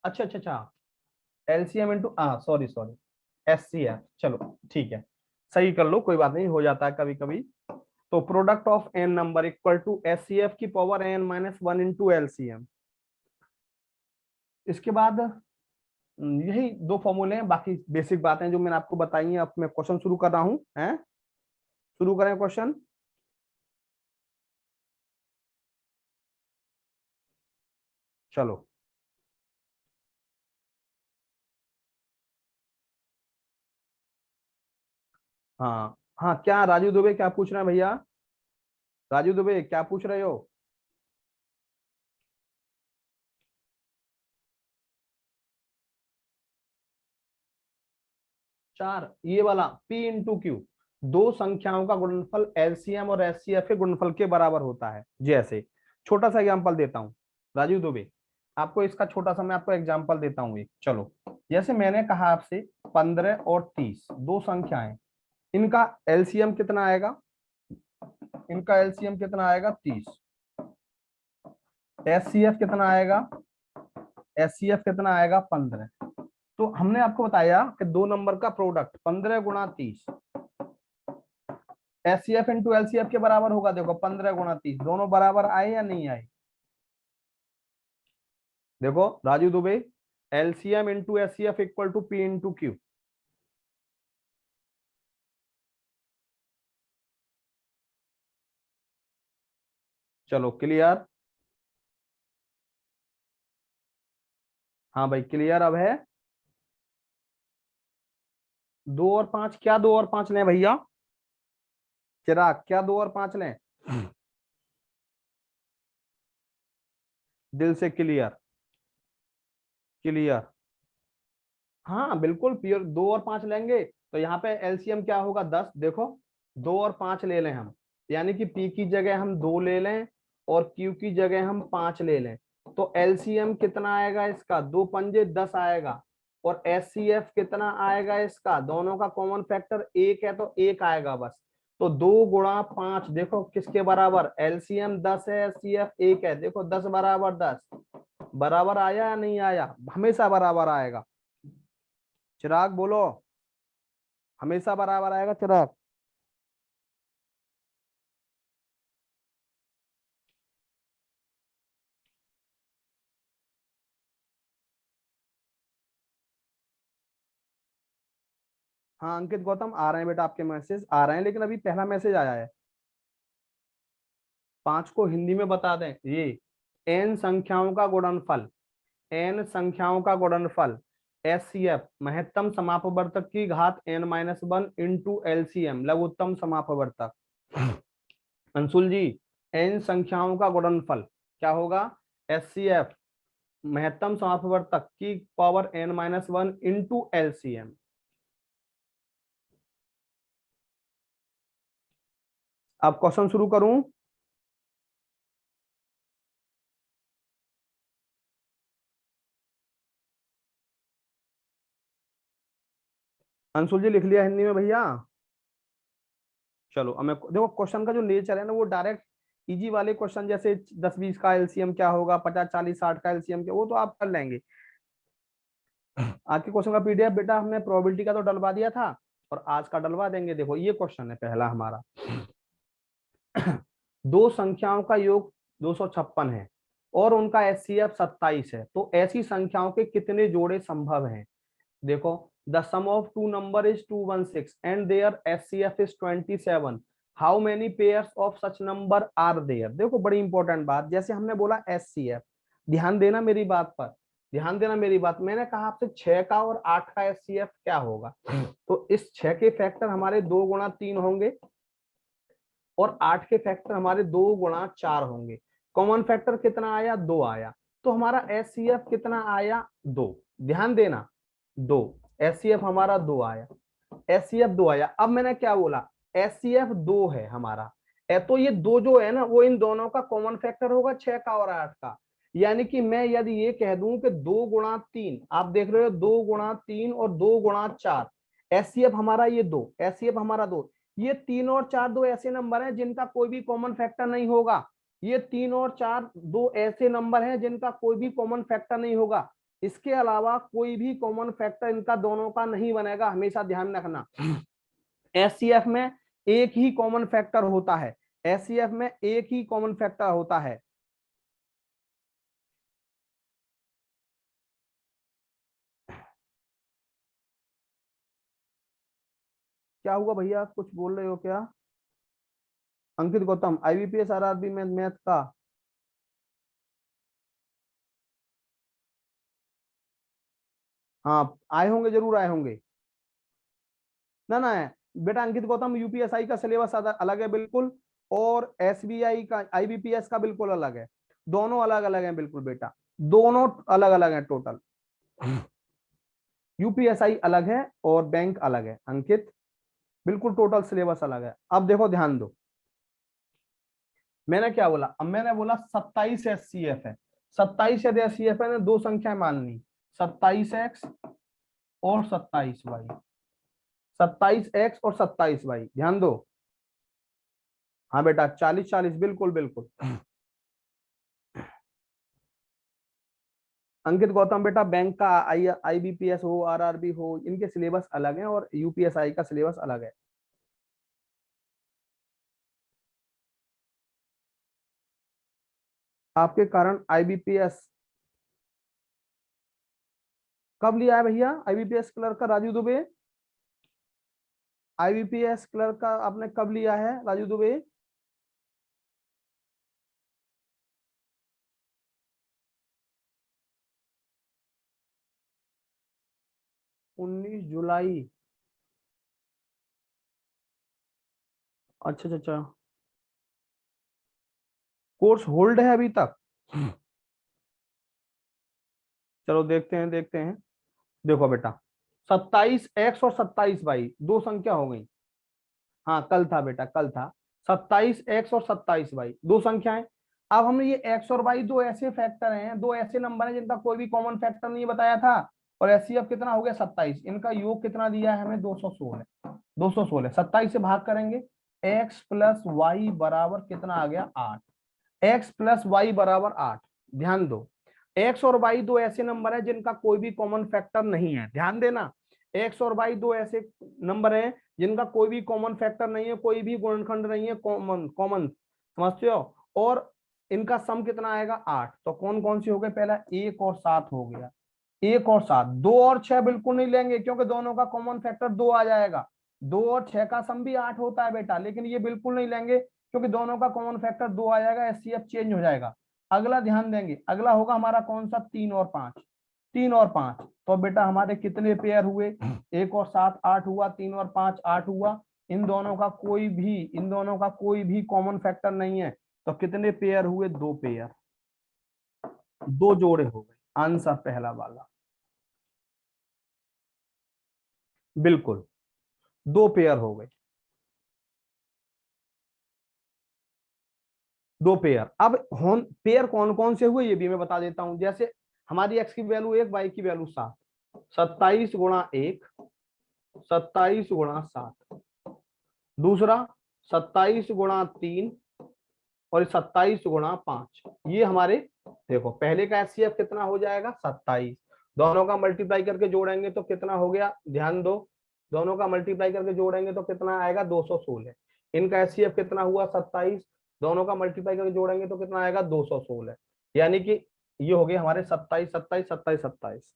अच्छा अच्छा अच्छा, LCM into sorry sorry HCF, चलो ठीक है, सही कर लो, कोई बात नहीं, हो जाता है कभी कभी। तो product of N number equal to HCF की power N minus one into LCM. इसके बाद यही दो फॉर्मूले हैं, बाकी बेसिक बातें जो मैंने आपको बताई हैं। अब मैं क्वेश्चन शुरू कर रहा हूं, हैं? शुरू करें क्वेश्चन। चलो, हाँ हाँ, क्या राजू दुबे क्या पूछ रहे हैं भैया? राजू दुबे क्या पूछ रहे हो? 4, ये वाला P इंटू क्यू, दो संख्याओं का गुणनफल एलसीएम और एचसीएफ के गुणनफल के बराबर होता है। जैसे छोटा सा एग्जांपल देता हूँ राजू दुबे, आपको इसका छोटा सा मैं आपको एग्जांपल देता हूँ एक। चलो, जैसे मैंने कहा आपसे 15 और 30 दो संख्याएं, इनका एलसीएम कितना आएगा, इनका एलसीएम कितना आएगा 30, एचसीएफ कितना आएगा, एचसीएफ कितना आएगा 15। तो हमने आपको बताया कि दो नंबर का प्रोडक्ट 15 गुणा 30 एचसीएफ इंटू एलसीएफ के बराबर होगा। देखो 15 गुणा 30 दोनों बराबर आए या नहीं आए? देखो Raju Dubey, LCM into HCF equal to P into Q. चलो क्लियर, हाँ भाई क्लियर अब है। 2 और 5, क्या 2 और 5 लें भैया? चिराग, क्या 2 और 5 लें? दिल से क्लियर, क्लियर, हाँ बिल्कुल प्योर 2 और 5 लेंगे तो यहाँ पे एलसीएम क्या होगा 10। देखो 2 और 5 ले लें हम, यानी कि पी की जगह हम 2 ले लें और क्यू की जगह हम 5 ले लें, तो एलसीएम कितना आएगा इसका, 2 पंजे 10 आएगा। और एचसीएफ कितना आएगा इसका, दोनों का कॉमन फैक्टर 1 है तो 1 आएगा बस। तो 2 गुणा 5 देखो किसके बराबर, एलसीएम 10 है एचसीएफ 1 है, देखो 10 बराबर 10, बराबर आया या नहीं आया? हमेशा बराबर आएगा। चिराग बोलो, हमेशा बराबर आएगा चिराग। हाँ अंकित गौतम आ रहे हैं बेटा, आपके मैसेज आ रहे हैं, लेकिन अभी पहला मैसेज आया है। 5 को हिंदी में बता दें, ये एन संख्याओं का गुणनफल, एन संख्याओं का गुणनफल एचसीएफ महत्तम समापवर्तक की घात n minus one into LCM लघुत्तम समापवर्तक। अंशुल जी, n संख्याओं का गुणनफल क्या होगा, HCF महत्तम समापवर्तक की पावर n-1 इंटू LCM। अब क्वेश्चन शुरू करूं। अंशुल जी लिख लिया हिंदी में भैया? चलो अब मैं देखो क्वेश्चन का जो नेचर है ना वो डायरेक्ट इजी वाले क्वेश्चन जैसे 10-20 का एलसीएम क्या होगा, 50-40-60 का एलसीएम क्या, वो तो आप कर लेंगे। आज के क्वेश्चन का पीडीएफ बेटा हमने प्रोबेबिलिटी का तो डलवा दिया था और आज का डलवा देंगे। देखो ये क्वेश्चन है पहला हमारा। दो संख्याओं का योग 256 है और उनका एचसीएफ 27 है, तो ऐसी संख्याओं के कितने जोड़े संभव हैं? देखो the sum of two number is 216 and their HCF is 27, how many pairs of such number are there. देखो बड़ी इंपॉर्टेंट बात, जैसे हमने बोला एचसीएफ, ध्यान देना मेरी बात पर, ध्यान देना मेरी बात। मैंने कहा आपसे 6 का और 8 का एचसीएफ क्या होगा, तो इस 6 के फैक्टर हमारे 2 गुणा 3 होंगे और 8 के फैक्टर हमारे 2 गुणा 4 होंगे। कॉमन फैक्टर कितना आया, 2 आया, तो हमारा एचसीएफ कितना आया, 2। ध्यान देना 2, एचसीएफ हमारा 2 आया, एचसीएफ 2 आया। अब मैंने क्या बोला, एचसीएफ 2 है हमारा, तो ये 2 जो है ना वो इन दोनों का कॉमन फैक्टर होगा 6 का और 8 का। यानी कि मैं यदि ये कह दूं कि 2 गुणा 3, आप देख रहे हो 2 गुणा 3 और 2 गुणा 4, एचसीएफ हमारा ये 2, एचसीएफ हमारा 2। ये 3 और 4 दो ऐसे नंबर हैं जिनका कोई भी कॉमन फैक्टर नहीं होगा। ये 3 और 4 दो ऐसे नंबर हैं जिनका कोई भी कॉमन फैक्टर नहीं होगा। इसके अलावा कोई भी कॉमन फैक्टर इनका दोनों का नहीं बनेगा, हमेशा ध्यान रखना। एचसीएफ में एक ही कॉमन फैक्टर होता है, एचसीएफ में एक ही कॉमन फैक्टर होता है। क्या हुआ भैया, कुछ बोल रहे हो क्या? अंकित गौतम आईबीपीएस आरआरबी में मैथ का, हाँ आए होंगे, जरूर आए होंगे। ना ना है बेटा, अंकित गौतम यूपीएसआई का सिलेबस अलग है बिल्कुल, और एसबीआई का आईबीपीएस का बिल्कुल अलग है। दोनों अलग अलग हैं बिल्कुल बेटा, दोनों अलग अलग हैं टोटल। यूपीएसआई अलग है और बैंक अलग है अंकित, बिल्कुल टोटल सिलेबस अलग है। अब देखो ध्यान दो, मैंने क्या बोला, अब मैंने बोला 27 एचसीएफ है। 27 यदि एचसीएफ है, दो संख्या मान ली, 27x और 27y, 27x और 27y, ध्यान दो। हाँ बेटा 40-40, बिल्कुल बिल्कुल। अंकित गौतम बेटा बैंक का आईबीपीएस हो, आरआरबी हो, इनके सिलेबस अलग हैं और यूपीएसआई का सिलेबस अलग है। आपके कारण आईबीपीएस कब लिया है भैया, आईबीपीएस क्लर्क का राजू दुबे, आईबीपीएस क्लर्क का आपने कब लिया है राजू दुबे? 19 जुलाई, अच्छा अच्छा अच्छा, कोर्स होल्ड है अभी तक? चलो देखते हैं देखते हैं। देखो बेटा 27x और 27y दो संख्या हो गई, हाँ कल था बेटा कल था। 27x और 27y दो संख्याएं। अब हमने ये x और y दो ऐसे फैक्टर हैं, दो ऐसे नंबर हैं जिनका कोई भी कॉमन फैक्टर नहीं बताया था, और एचसीएफ कितना हो गया 27, इनका योग कितना दिया है हमें 216, 216 27 से भाग करेंगे, x प्लस वाई बराबर कितना आ गया 8, x प्लस वाई बराबर 8। ध्यान दो, x और y दो ऐसे नंबर हैं जिनका कोई भी कॉमन फैक्टर नहीं है, ध्यान देना। x और y दो ऐसे नंबर हैं जिनका कोई भी कॉमन फैक्टर नहीं है, कोई भी गुणनखंड नहीं है, कॉमन कॉमन, समझते हो? और इनका सम कितना आएगा 8, तो कौन कौन सी हो गए, पहला 1 और 7 हो गया, 1 और 7। 2 और 6 बिल्कुल नहीं लेंगे क्योंकि दोनों का कॉमन फैक्टर 2 आ जाएगा। 2 और 6 का सम भी 8 होता है बेटा, लेकिन ये बिल्कुल नहीं लेंगे क्योंकि दोनों का कॉमन फैक्टर 2 आ जाएगा, एचसीएफ चेंज हो जाएगा। अगला ध्यान देंगे, अगला होगा हमारा कौन सा, 3 और 5, 3 और 5। तो बेटा हमारे कितने पेयर हुए, 1 और 7 8 हुआ, 3 और 5 8 हुआ। इन दोनों का कोई भी कॉमन फैक्टर नहीं है, तो कितने पेयर हुए? 2 पेयर, 2 जोड़े हो गए। आंसर पहला वाला, बिल्कुल 2 पेयर हो गए, 2 पेयर। अब होन पेयर कौन कौन से हुए ये भी मैं बता देता हूं। जैसे हमारी एक्स की वैल्यू 1, वाई की वैल्यू 7, 27 × 1, 27 × 7। दूसरा 27 × 3 और 27 × 5। ये हमारे, देखो पहले का एचसीएफ कितना हो जाएगा? 27। दोनों का मल्टीप्लाई करके जोड़ेंगे तो कितना हो गया? ध्यान दो, दोनों का मल्टीप्लाई करके जोड़ेंगे तो कितना आएगा? 216। इनका एचसीएफ कितना हुआ? 27। दोनों का मल्टीप्लाई करके जोड़ेंगे तो कितना आएगा? 216। यानी कि ये हो गए हमारे 27, 27, 27, 27।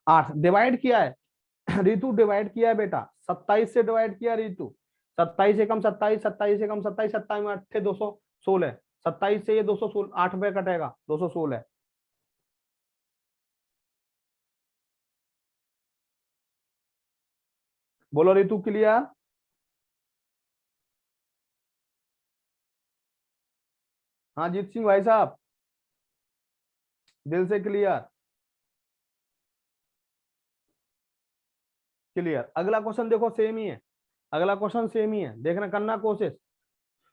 8 डिवाइड किया है। रितु डिवाइड किया है बेटा, 27 से डिवाइड किया रितु। 27 से कम 27, 27 से कम 27, 27 में 8 216। 27 से ये 216, 8 पे कटेगा, 216। बोलो रितु, क्लियर? हाँ जीत सिंह भाई साहब, दिल से क्लियर? क्लियर। अगला क्वेश्चन देखो सेम ही है, अगला क्वेश्चन सेम ही है, देखना करना कोशिश।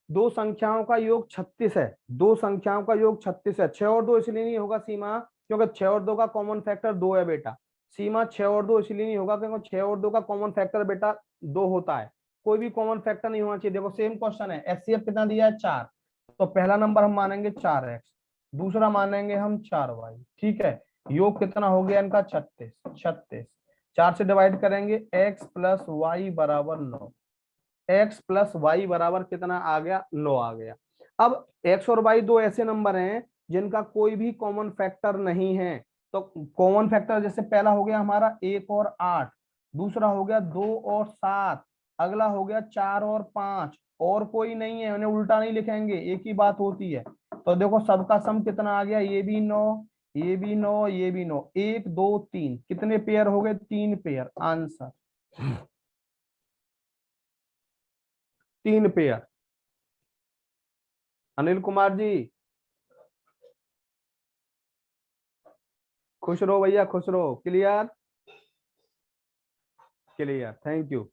दो संख्याओं का योग 36 है, दो संख्याओं का योग 36 है। 6 और 2 इसलिए नहीं होगा सीमा, क्योंकि 6 और 2 का कॉमन फैक्टर 2 है बेटा। सीमा 6 और 2 इसलिए नहीं होगा क्योंकि 6 और 2 का कॉमन फैक्टर बेटा 2 होता है। कोई भी कॉमन फैक्टर नहीं होना चाहिए। देखो सेम क्वेश्चन है, एचसीएफ कितना दिया है? 4। तो पहला नंबर हम मानेंगे 4x, दूसरा मानेंगे हम 4y। ठीक है, योग कितना हो गया इनका? 36। 36 4 से डिवाइड करेंगे, x प्लस वाई बराबर 9। एक्स प्लस वाई बराबर कितना आ गया? 9 आ गया। अब एक्स और वाई दो ऐसे नंबर हैं जिनका कोई भी कॉमन फैक्टर नहीं है। तो कॉमन फैक्टर जैसे पहला हो गया हमारा 1 और 8, दूसरा हो गया 2 और 7, अगला हो गया 4 और 5, और कोई नहीं है। उन्हें उल्टा नहीं लिखेंगे, एक ही बात होती है। तो देखो सबका सम कितना आ गया? ये भी 9, ये भी 9, ये भी 9, 1 2 3, कितने पेयर हो गए? 3 pair. Answer 3 pair. Anil Kumar ji, खुश रहो भैया, खुश रहो। क्लियर? Clear, thank you.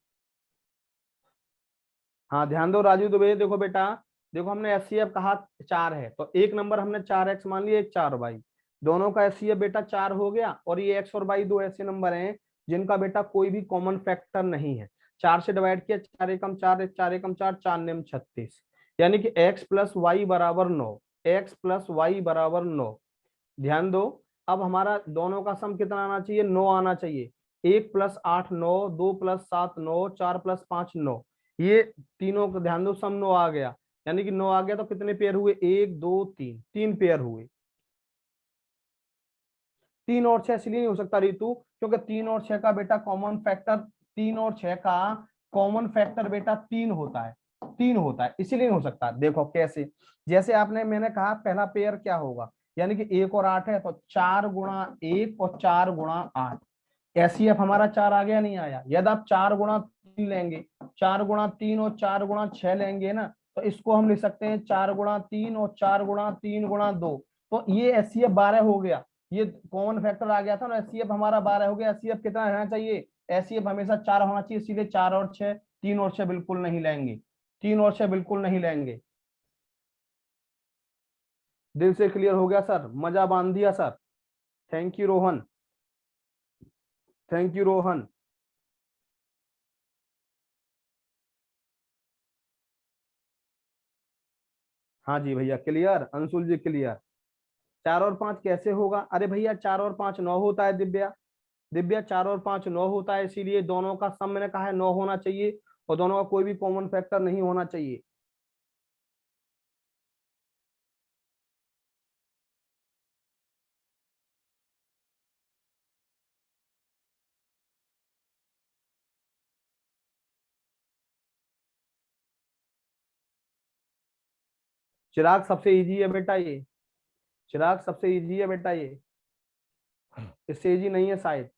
हाँ ध्यान दो राजू दुबे, देखो बेटा, देखो हमने एचसीएफ कहा 4 है, तो एक नंबर हमने 4x मान लिया, एक 4y। दोनों का एचसीएफ बेटा 4 हो गया, और ये x और y दो ऐसे नंबर हैं जिनका बेटा कोई भी कॉमन फैक्टर नहीं है। 4 से डिवाइड किया, 4 एकम 4, 4 एकम 4, 4 नेम 36। यानी कि x प्लस वाई बराबर 9, x प्लस वाई बराबर 9। ध्यान दो, अब हमारा दोनों का सम कितना आना चाहिए? 9 आना चाहिए। 1 + 8 9, 2 + 7 9, 4 + 5 9। ये तीनों को ध्यान दो, सम 9 आ गया। यानी कि 9 आ गया तो कितने पेयर हुए? 1 2 3, 3 पेयर हुए। 3 और 6 इसलिए नहीं हो सकता रितु, क्योंकि 3 और 6 का बेटा कॉमन फैक्टर, 3 और 6 का कॉमन फैक्टर बेटा 3 होता है, 3 होता है, इसीलिए नहीं हो सकता। देखो कैसे, जैसे आपने मैंने कहा पहला पेयर क्या होगा, यानी कि 1 और 8 है, तो 4 × 1 और 4 × 8। एससीएफ हमारा 4 आ गया, नहीं आया? यदि आप 4 × 3 लेंगे, 4 × 3 और 4 × 6 लेंगे ना, तो इसको हम लिख सकते हैं 4 × 3 और 4 × 3 × 2। तो ये एससीएफ 12 हो गया। ये कॉमन फैक्टर आ गया था ना, एचसीएफ हमारा 12 हो गया। एचसीएफ कितना रहना चाहिए? एचसीएफ हमेशा 4 होना चाहिए, सीधे 4 और 6। 3 और 6 बिल्कुल नहीं लेंगे, 3 और 6 बिल्कुल नहीं लेंगे। दिल से क्लियर हो गया सर, मजा बांध दिया sir. Thank you Rohan, thank you Rohan. हाँ जी भैया क्लियर, अंशुल जी क्लियर। 4 और 5 कैसे होगा? अरे भैया 4 और 5 9 होता है दिव्या, दिव्या 4 और 5 9 होता है, इसीलिए दोनों का सम मैंने कहा है 9 होना चाहिए, और दोनों का कोई भी कॉमन फैक्टर नहीं होना चाहिए। चिराग सबसे इजी है बेटा ये, चिराग सबसे इजी है बेटा ये, इससे इजी नहीं है शायद।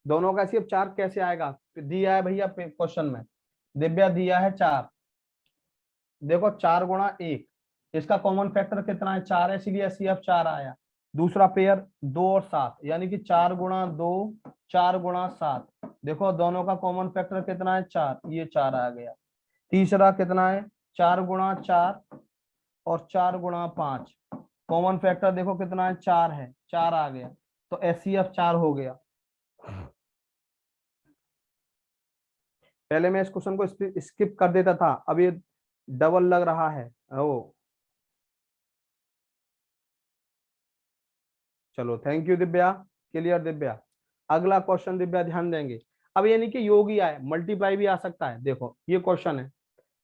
दोनों का एचसीएफ 4 कैसे आएगा, दिया है भैया क्वेश्चन में, दिव्या दिया है 4। देखो 4 गुणा 1, इसका कॉमन फैक्टर कितना है, 4 है, इसलिए एचसीएफ 4 आया। दूसरा पेयर 2 और 7, यानी कि 4 गुणा 2, 4 गुणा 7। देखो दोनों का कॉमन फैक्टर कितना है, 4, ये 4 आ गया। तीसरा कितना है, 4 गुणा 4 और 4 गुणा 5, कॉमन फैक्टर देखो कितना है, 4 है, 4 आ गया, तो एचसीएफ 4 हो गया। पहले मैं इस क्वेश्चन को स्किप कर देता था, अब ये डबल लग रहा है। ओ चलो thank you Divya, clear Divya. अगला क्वेश्चन दिव्या ध्यान देंगे। अब यानी कि योग ही आए, मल्टीप्लाई भी आ सकता है। देखो ये क्वेश्चन है,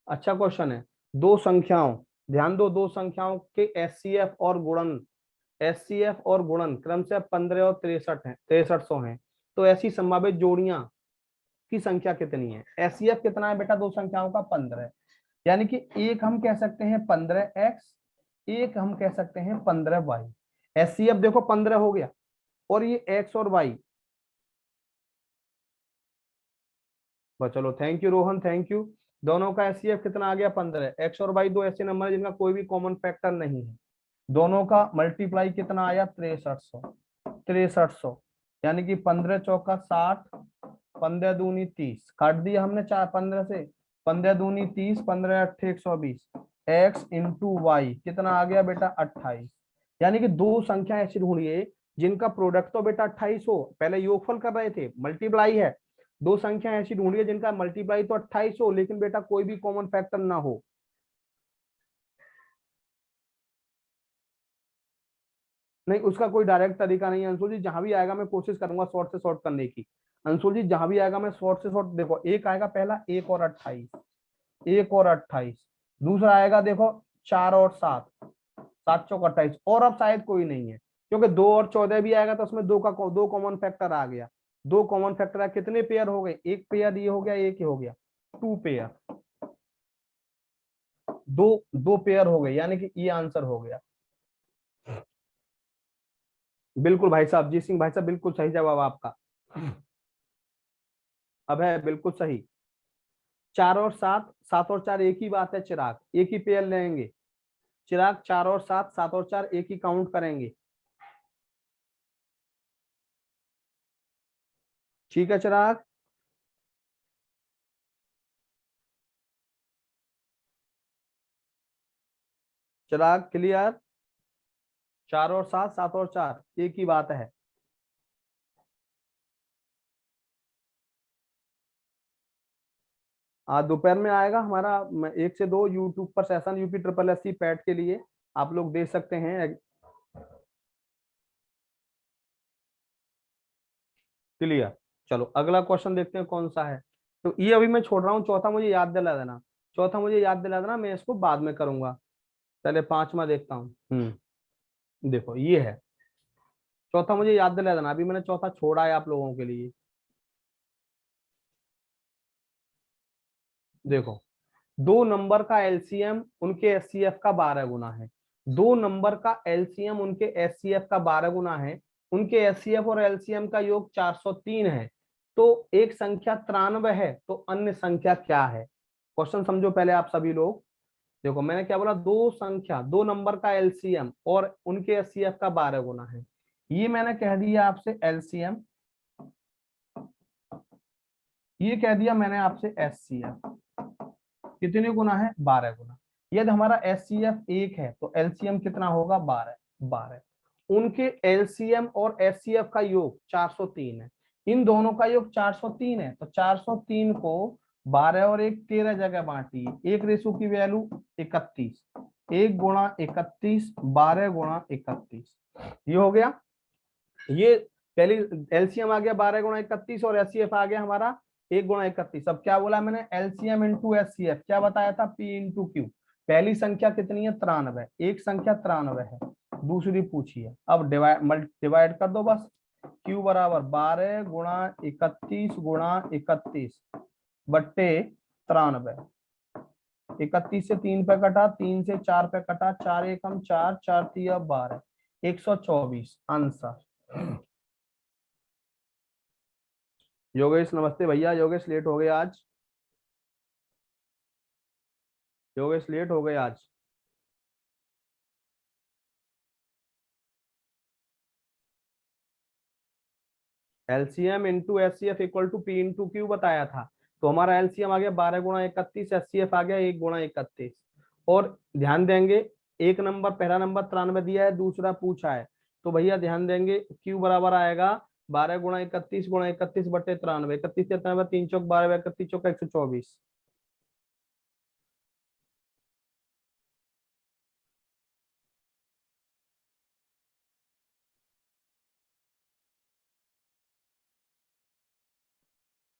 अच्छा क्वेश्चन है। दो संख्याओं, ध्यान दो, दो संख्याओं के एचसीएफ और गुणन, एचसीएफ और गुणन क्रमशः 15 और 63 है, 6300 है। तो ऐसी संभावित जोड़ियां की संख्या कितनी है। एचसीएफ कितना है बेटा, दो संख्याओं का 15, यानी कि एक हम कह सकते हैं 15x, एक हम कह सकते हैं 15y। एचसीएफ देखो 15 हो गया, और ये x और y। बस चलो thank you Rohan, thank you. दोनों का एचसीएफ कितना आ गया, 15। एक्स और वाई दो ऐसे नंबर है जिनका कोई भी कॉमन फैक्टर नहीं है। दोनों का मल्टीप्लाई कितना आया, 6300, 6300, यानी कि 15 चौका 60, 15 दूनी 30, काट दिया हमने 15 से, 15 दूनी 30, 15 अट्ठे 120, एक्स इंटू वाई कितना आ गया बेटा, 28। यानी कि दो संख्या ऐसी ढूंढिए जिनका प्रोडक्ट तो बेटा 28 हो, पहले योगफल कर रहे थे, मल्टीप्लाई है। दो संख्या ऐसी ढूंढिए जिनका मल्टीप्लाई तो 28 हो, लेकिन बेटा कोई भी कॉमन फैक्टर ना हो। नहीं, उसका कोई डायरेक्ट तरीका नहीं है अंशुल जी, जहां भी आएगा मैं कोशिश करूंगा शॉर्ट से शॉर्ट करने की। अंशुल जी जहां भी आएगा मैं शॉर्ट से शॉर्ट, देखो एक आएगा पहला 1 और 28, 1 और 28। दूसरा आएगा देखो 4 और 7, 7 चौक 28, और अब शायद कोई नहीं है, क्योंकि 2 और 14 भी आएगा तो उसमें दो कॉमन फैक्टर आ गया। दो कॉमन फैक्टर कितने पेयर हो गए, एक पेयर ये हो गया, एक ही हो गया, 2 पेयर, दो दो पेयर हो गए, यानी कि ये आंसर हो गया। बिल्कुल भाई साहब, जी सिंह भाई साहब बिल्कुल सही जवाब आपका। अब है बिल्कुल सही। 4 और 7, 7 और 4 एक ही बात है चिराग, एक ही पेयर लेंगे चिराग। 4 और 7, 7 और 4 एक ही काउंट करेंगे, ठीक है चिराग। चिराग क्लियर, 4 और 7, 7 और 4 एक ही बात है। आज दोपहर में आएगा हमारा 1 से 2 यूट्यूब पर session, UP triple S C PET के लिए आप लोग देख सकते हैं। क्लियर, चलो अगला क्वेश्चन देखते हैं कौन सा है। तो ये अभी मैं छोड़ रहा हूँ, चौथा मुझे याद दिला देना, चौथा मुझे याद दिला देना, मैं इसको बाद में करूंगा। पहले पांचवा देखता हूँ। देखो ये है, चौथा मुझे याद दिला देना, अभी मैंने चौथा छोड़ा है आप लोगों के लिए। देखो दो नंबर का एलसीएम उनके एचसीएफ का 12 गुना है, दो नंबर का एलसीएम उनके एचसीएफ का 12 गुना है, उनके एचसीएफ और एलसीएम का योग 403 है। तो एक संख्या 93 है, तो अन्य संख्या क्या है। क्वेश्चन समझो पहले आप सभी लोग। देखो मैंने क्या बोला, दो संख्या, दो नंबर का एलसीएम और उनके एचसीएफ का 12 गुना है, ये मैंने कह दिया आपसे एलसीएम, ये कह दिया मैंने आपसे एचसीएफ। कितने गुना है, 12 गुना। यदि हमारा एचसीएफ एक है तो एलसीएम कितना होगा, 12, 12। उनके एलसीएम और एचसीएफ का योग 403 है, इन दोनों का योग 403 है, तो 403 को 12 और 1 13 जगह बांटिए, एक रेशो की वैल्यू 31, 1 गुणा 31, 12 गुणा 31, ये हो गया। ये पहली एलसीएम आ गया 12 गुणा 31 और एचसीएफ आ गया हमारा 1 गुणा 31। अब क्या बोला मैंने, एलसीएम इंटू एचसीएफ, क्या बताया था, पी इंटू क्यू। पहली संख्या कितनी है, 93, एक संख्या 93 है, दूसरी पूछिए। अब डिवाइड कर दो बस, क्यू बराबर 12 गुणा 31 गुणा 31 बट्टे 93। 31 से 3 पे कटा, 3 से 4 पे कटा, 4 एकम 4, 4 तिया 12, 124 आंसर। योगेश नमस्ते भैया। योगेश लेट हो गए आज। योगेश लेट हो गए आज। LCM into HCF equal to P into Q बताया था। तो हमारा एलसीएम आ गया 12 × 31, एचसीएफ आ गया 1 × 31। और ध्यान देंगे, एक नंबर, पहला नंबर 93 दिया है, दूसरा पूछा है। तो भैया ध्यान देंगे, क्यू बराबर आएगा 12 × 31 × 31 बटे 93। 31 3 चौक 12, 31 चौक 124।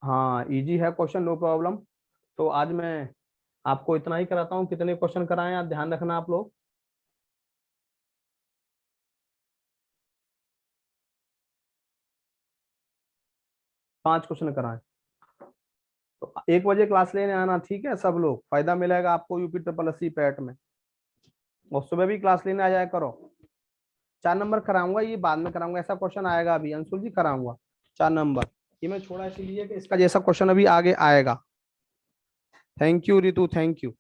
हाँ इजी है क्वेश्चन, नो प्रॉब्लम। तो आज मैं आपको इतना ही कराता हूँ। कितने क्वेश्चन कराएं आप, ध्यान रखना आप लोग। 5 क्वेश्चन कराएं। तो 1 बजे क्लास लेने आना, ठीक है सब लोग, फायदा मिलेगा आपको UP triple S C PET में। और सुबह भी क्लास लेने आ जाया करो। 4 नंबर कराऊंगा, ये बाद में कराऊंगा, ऐसा क्वेश्चन आएगा अभी अंशुल जी, कराऊंगा 4 नंबर। ये मैं छोड़ा इसीलिए कि इसका जैसा क्वेश्चन अभी आगे आएगा। Thank you Ritu, thank you.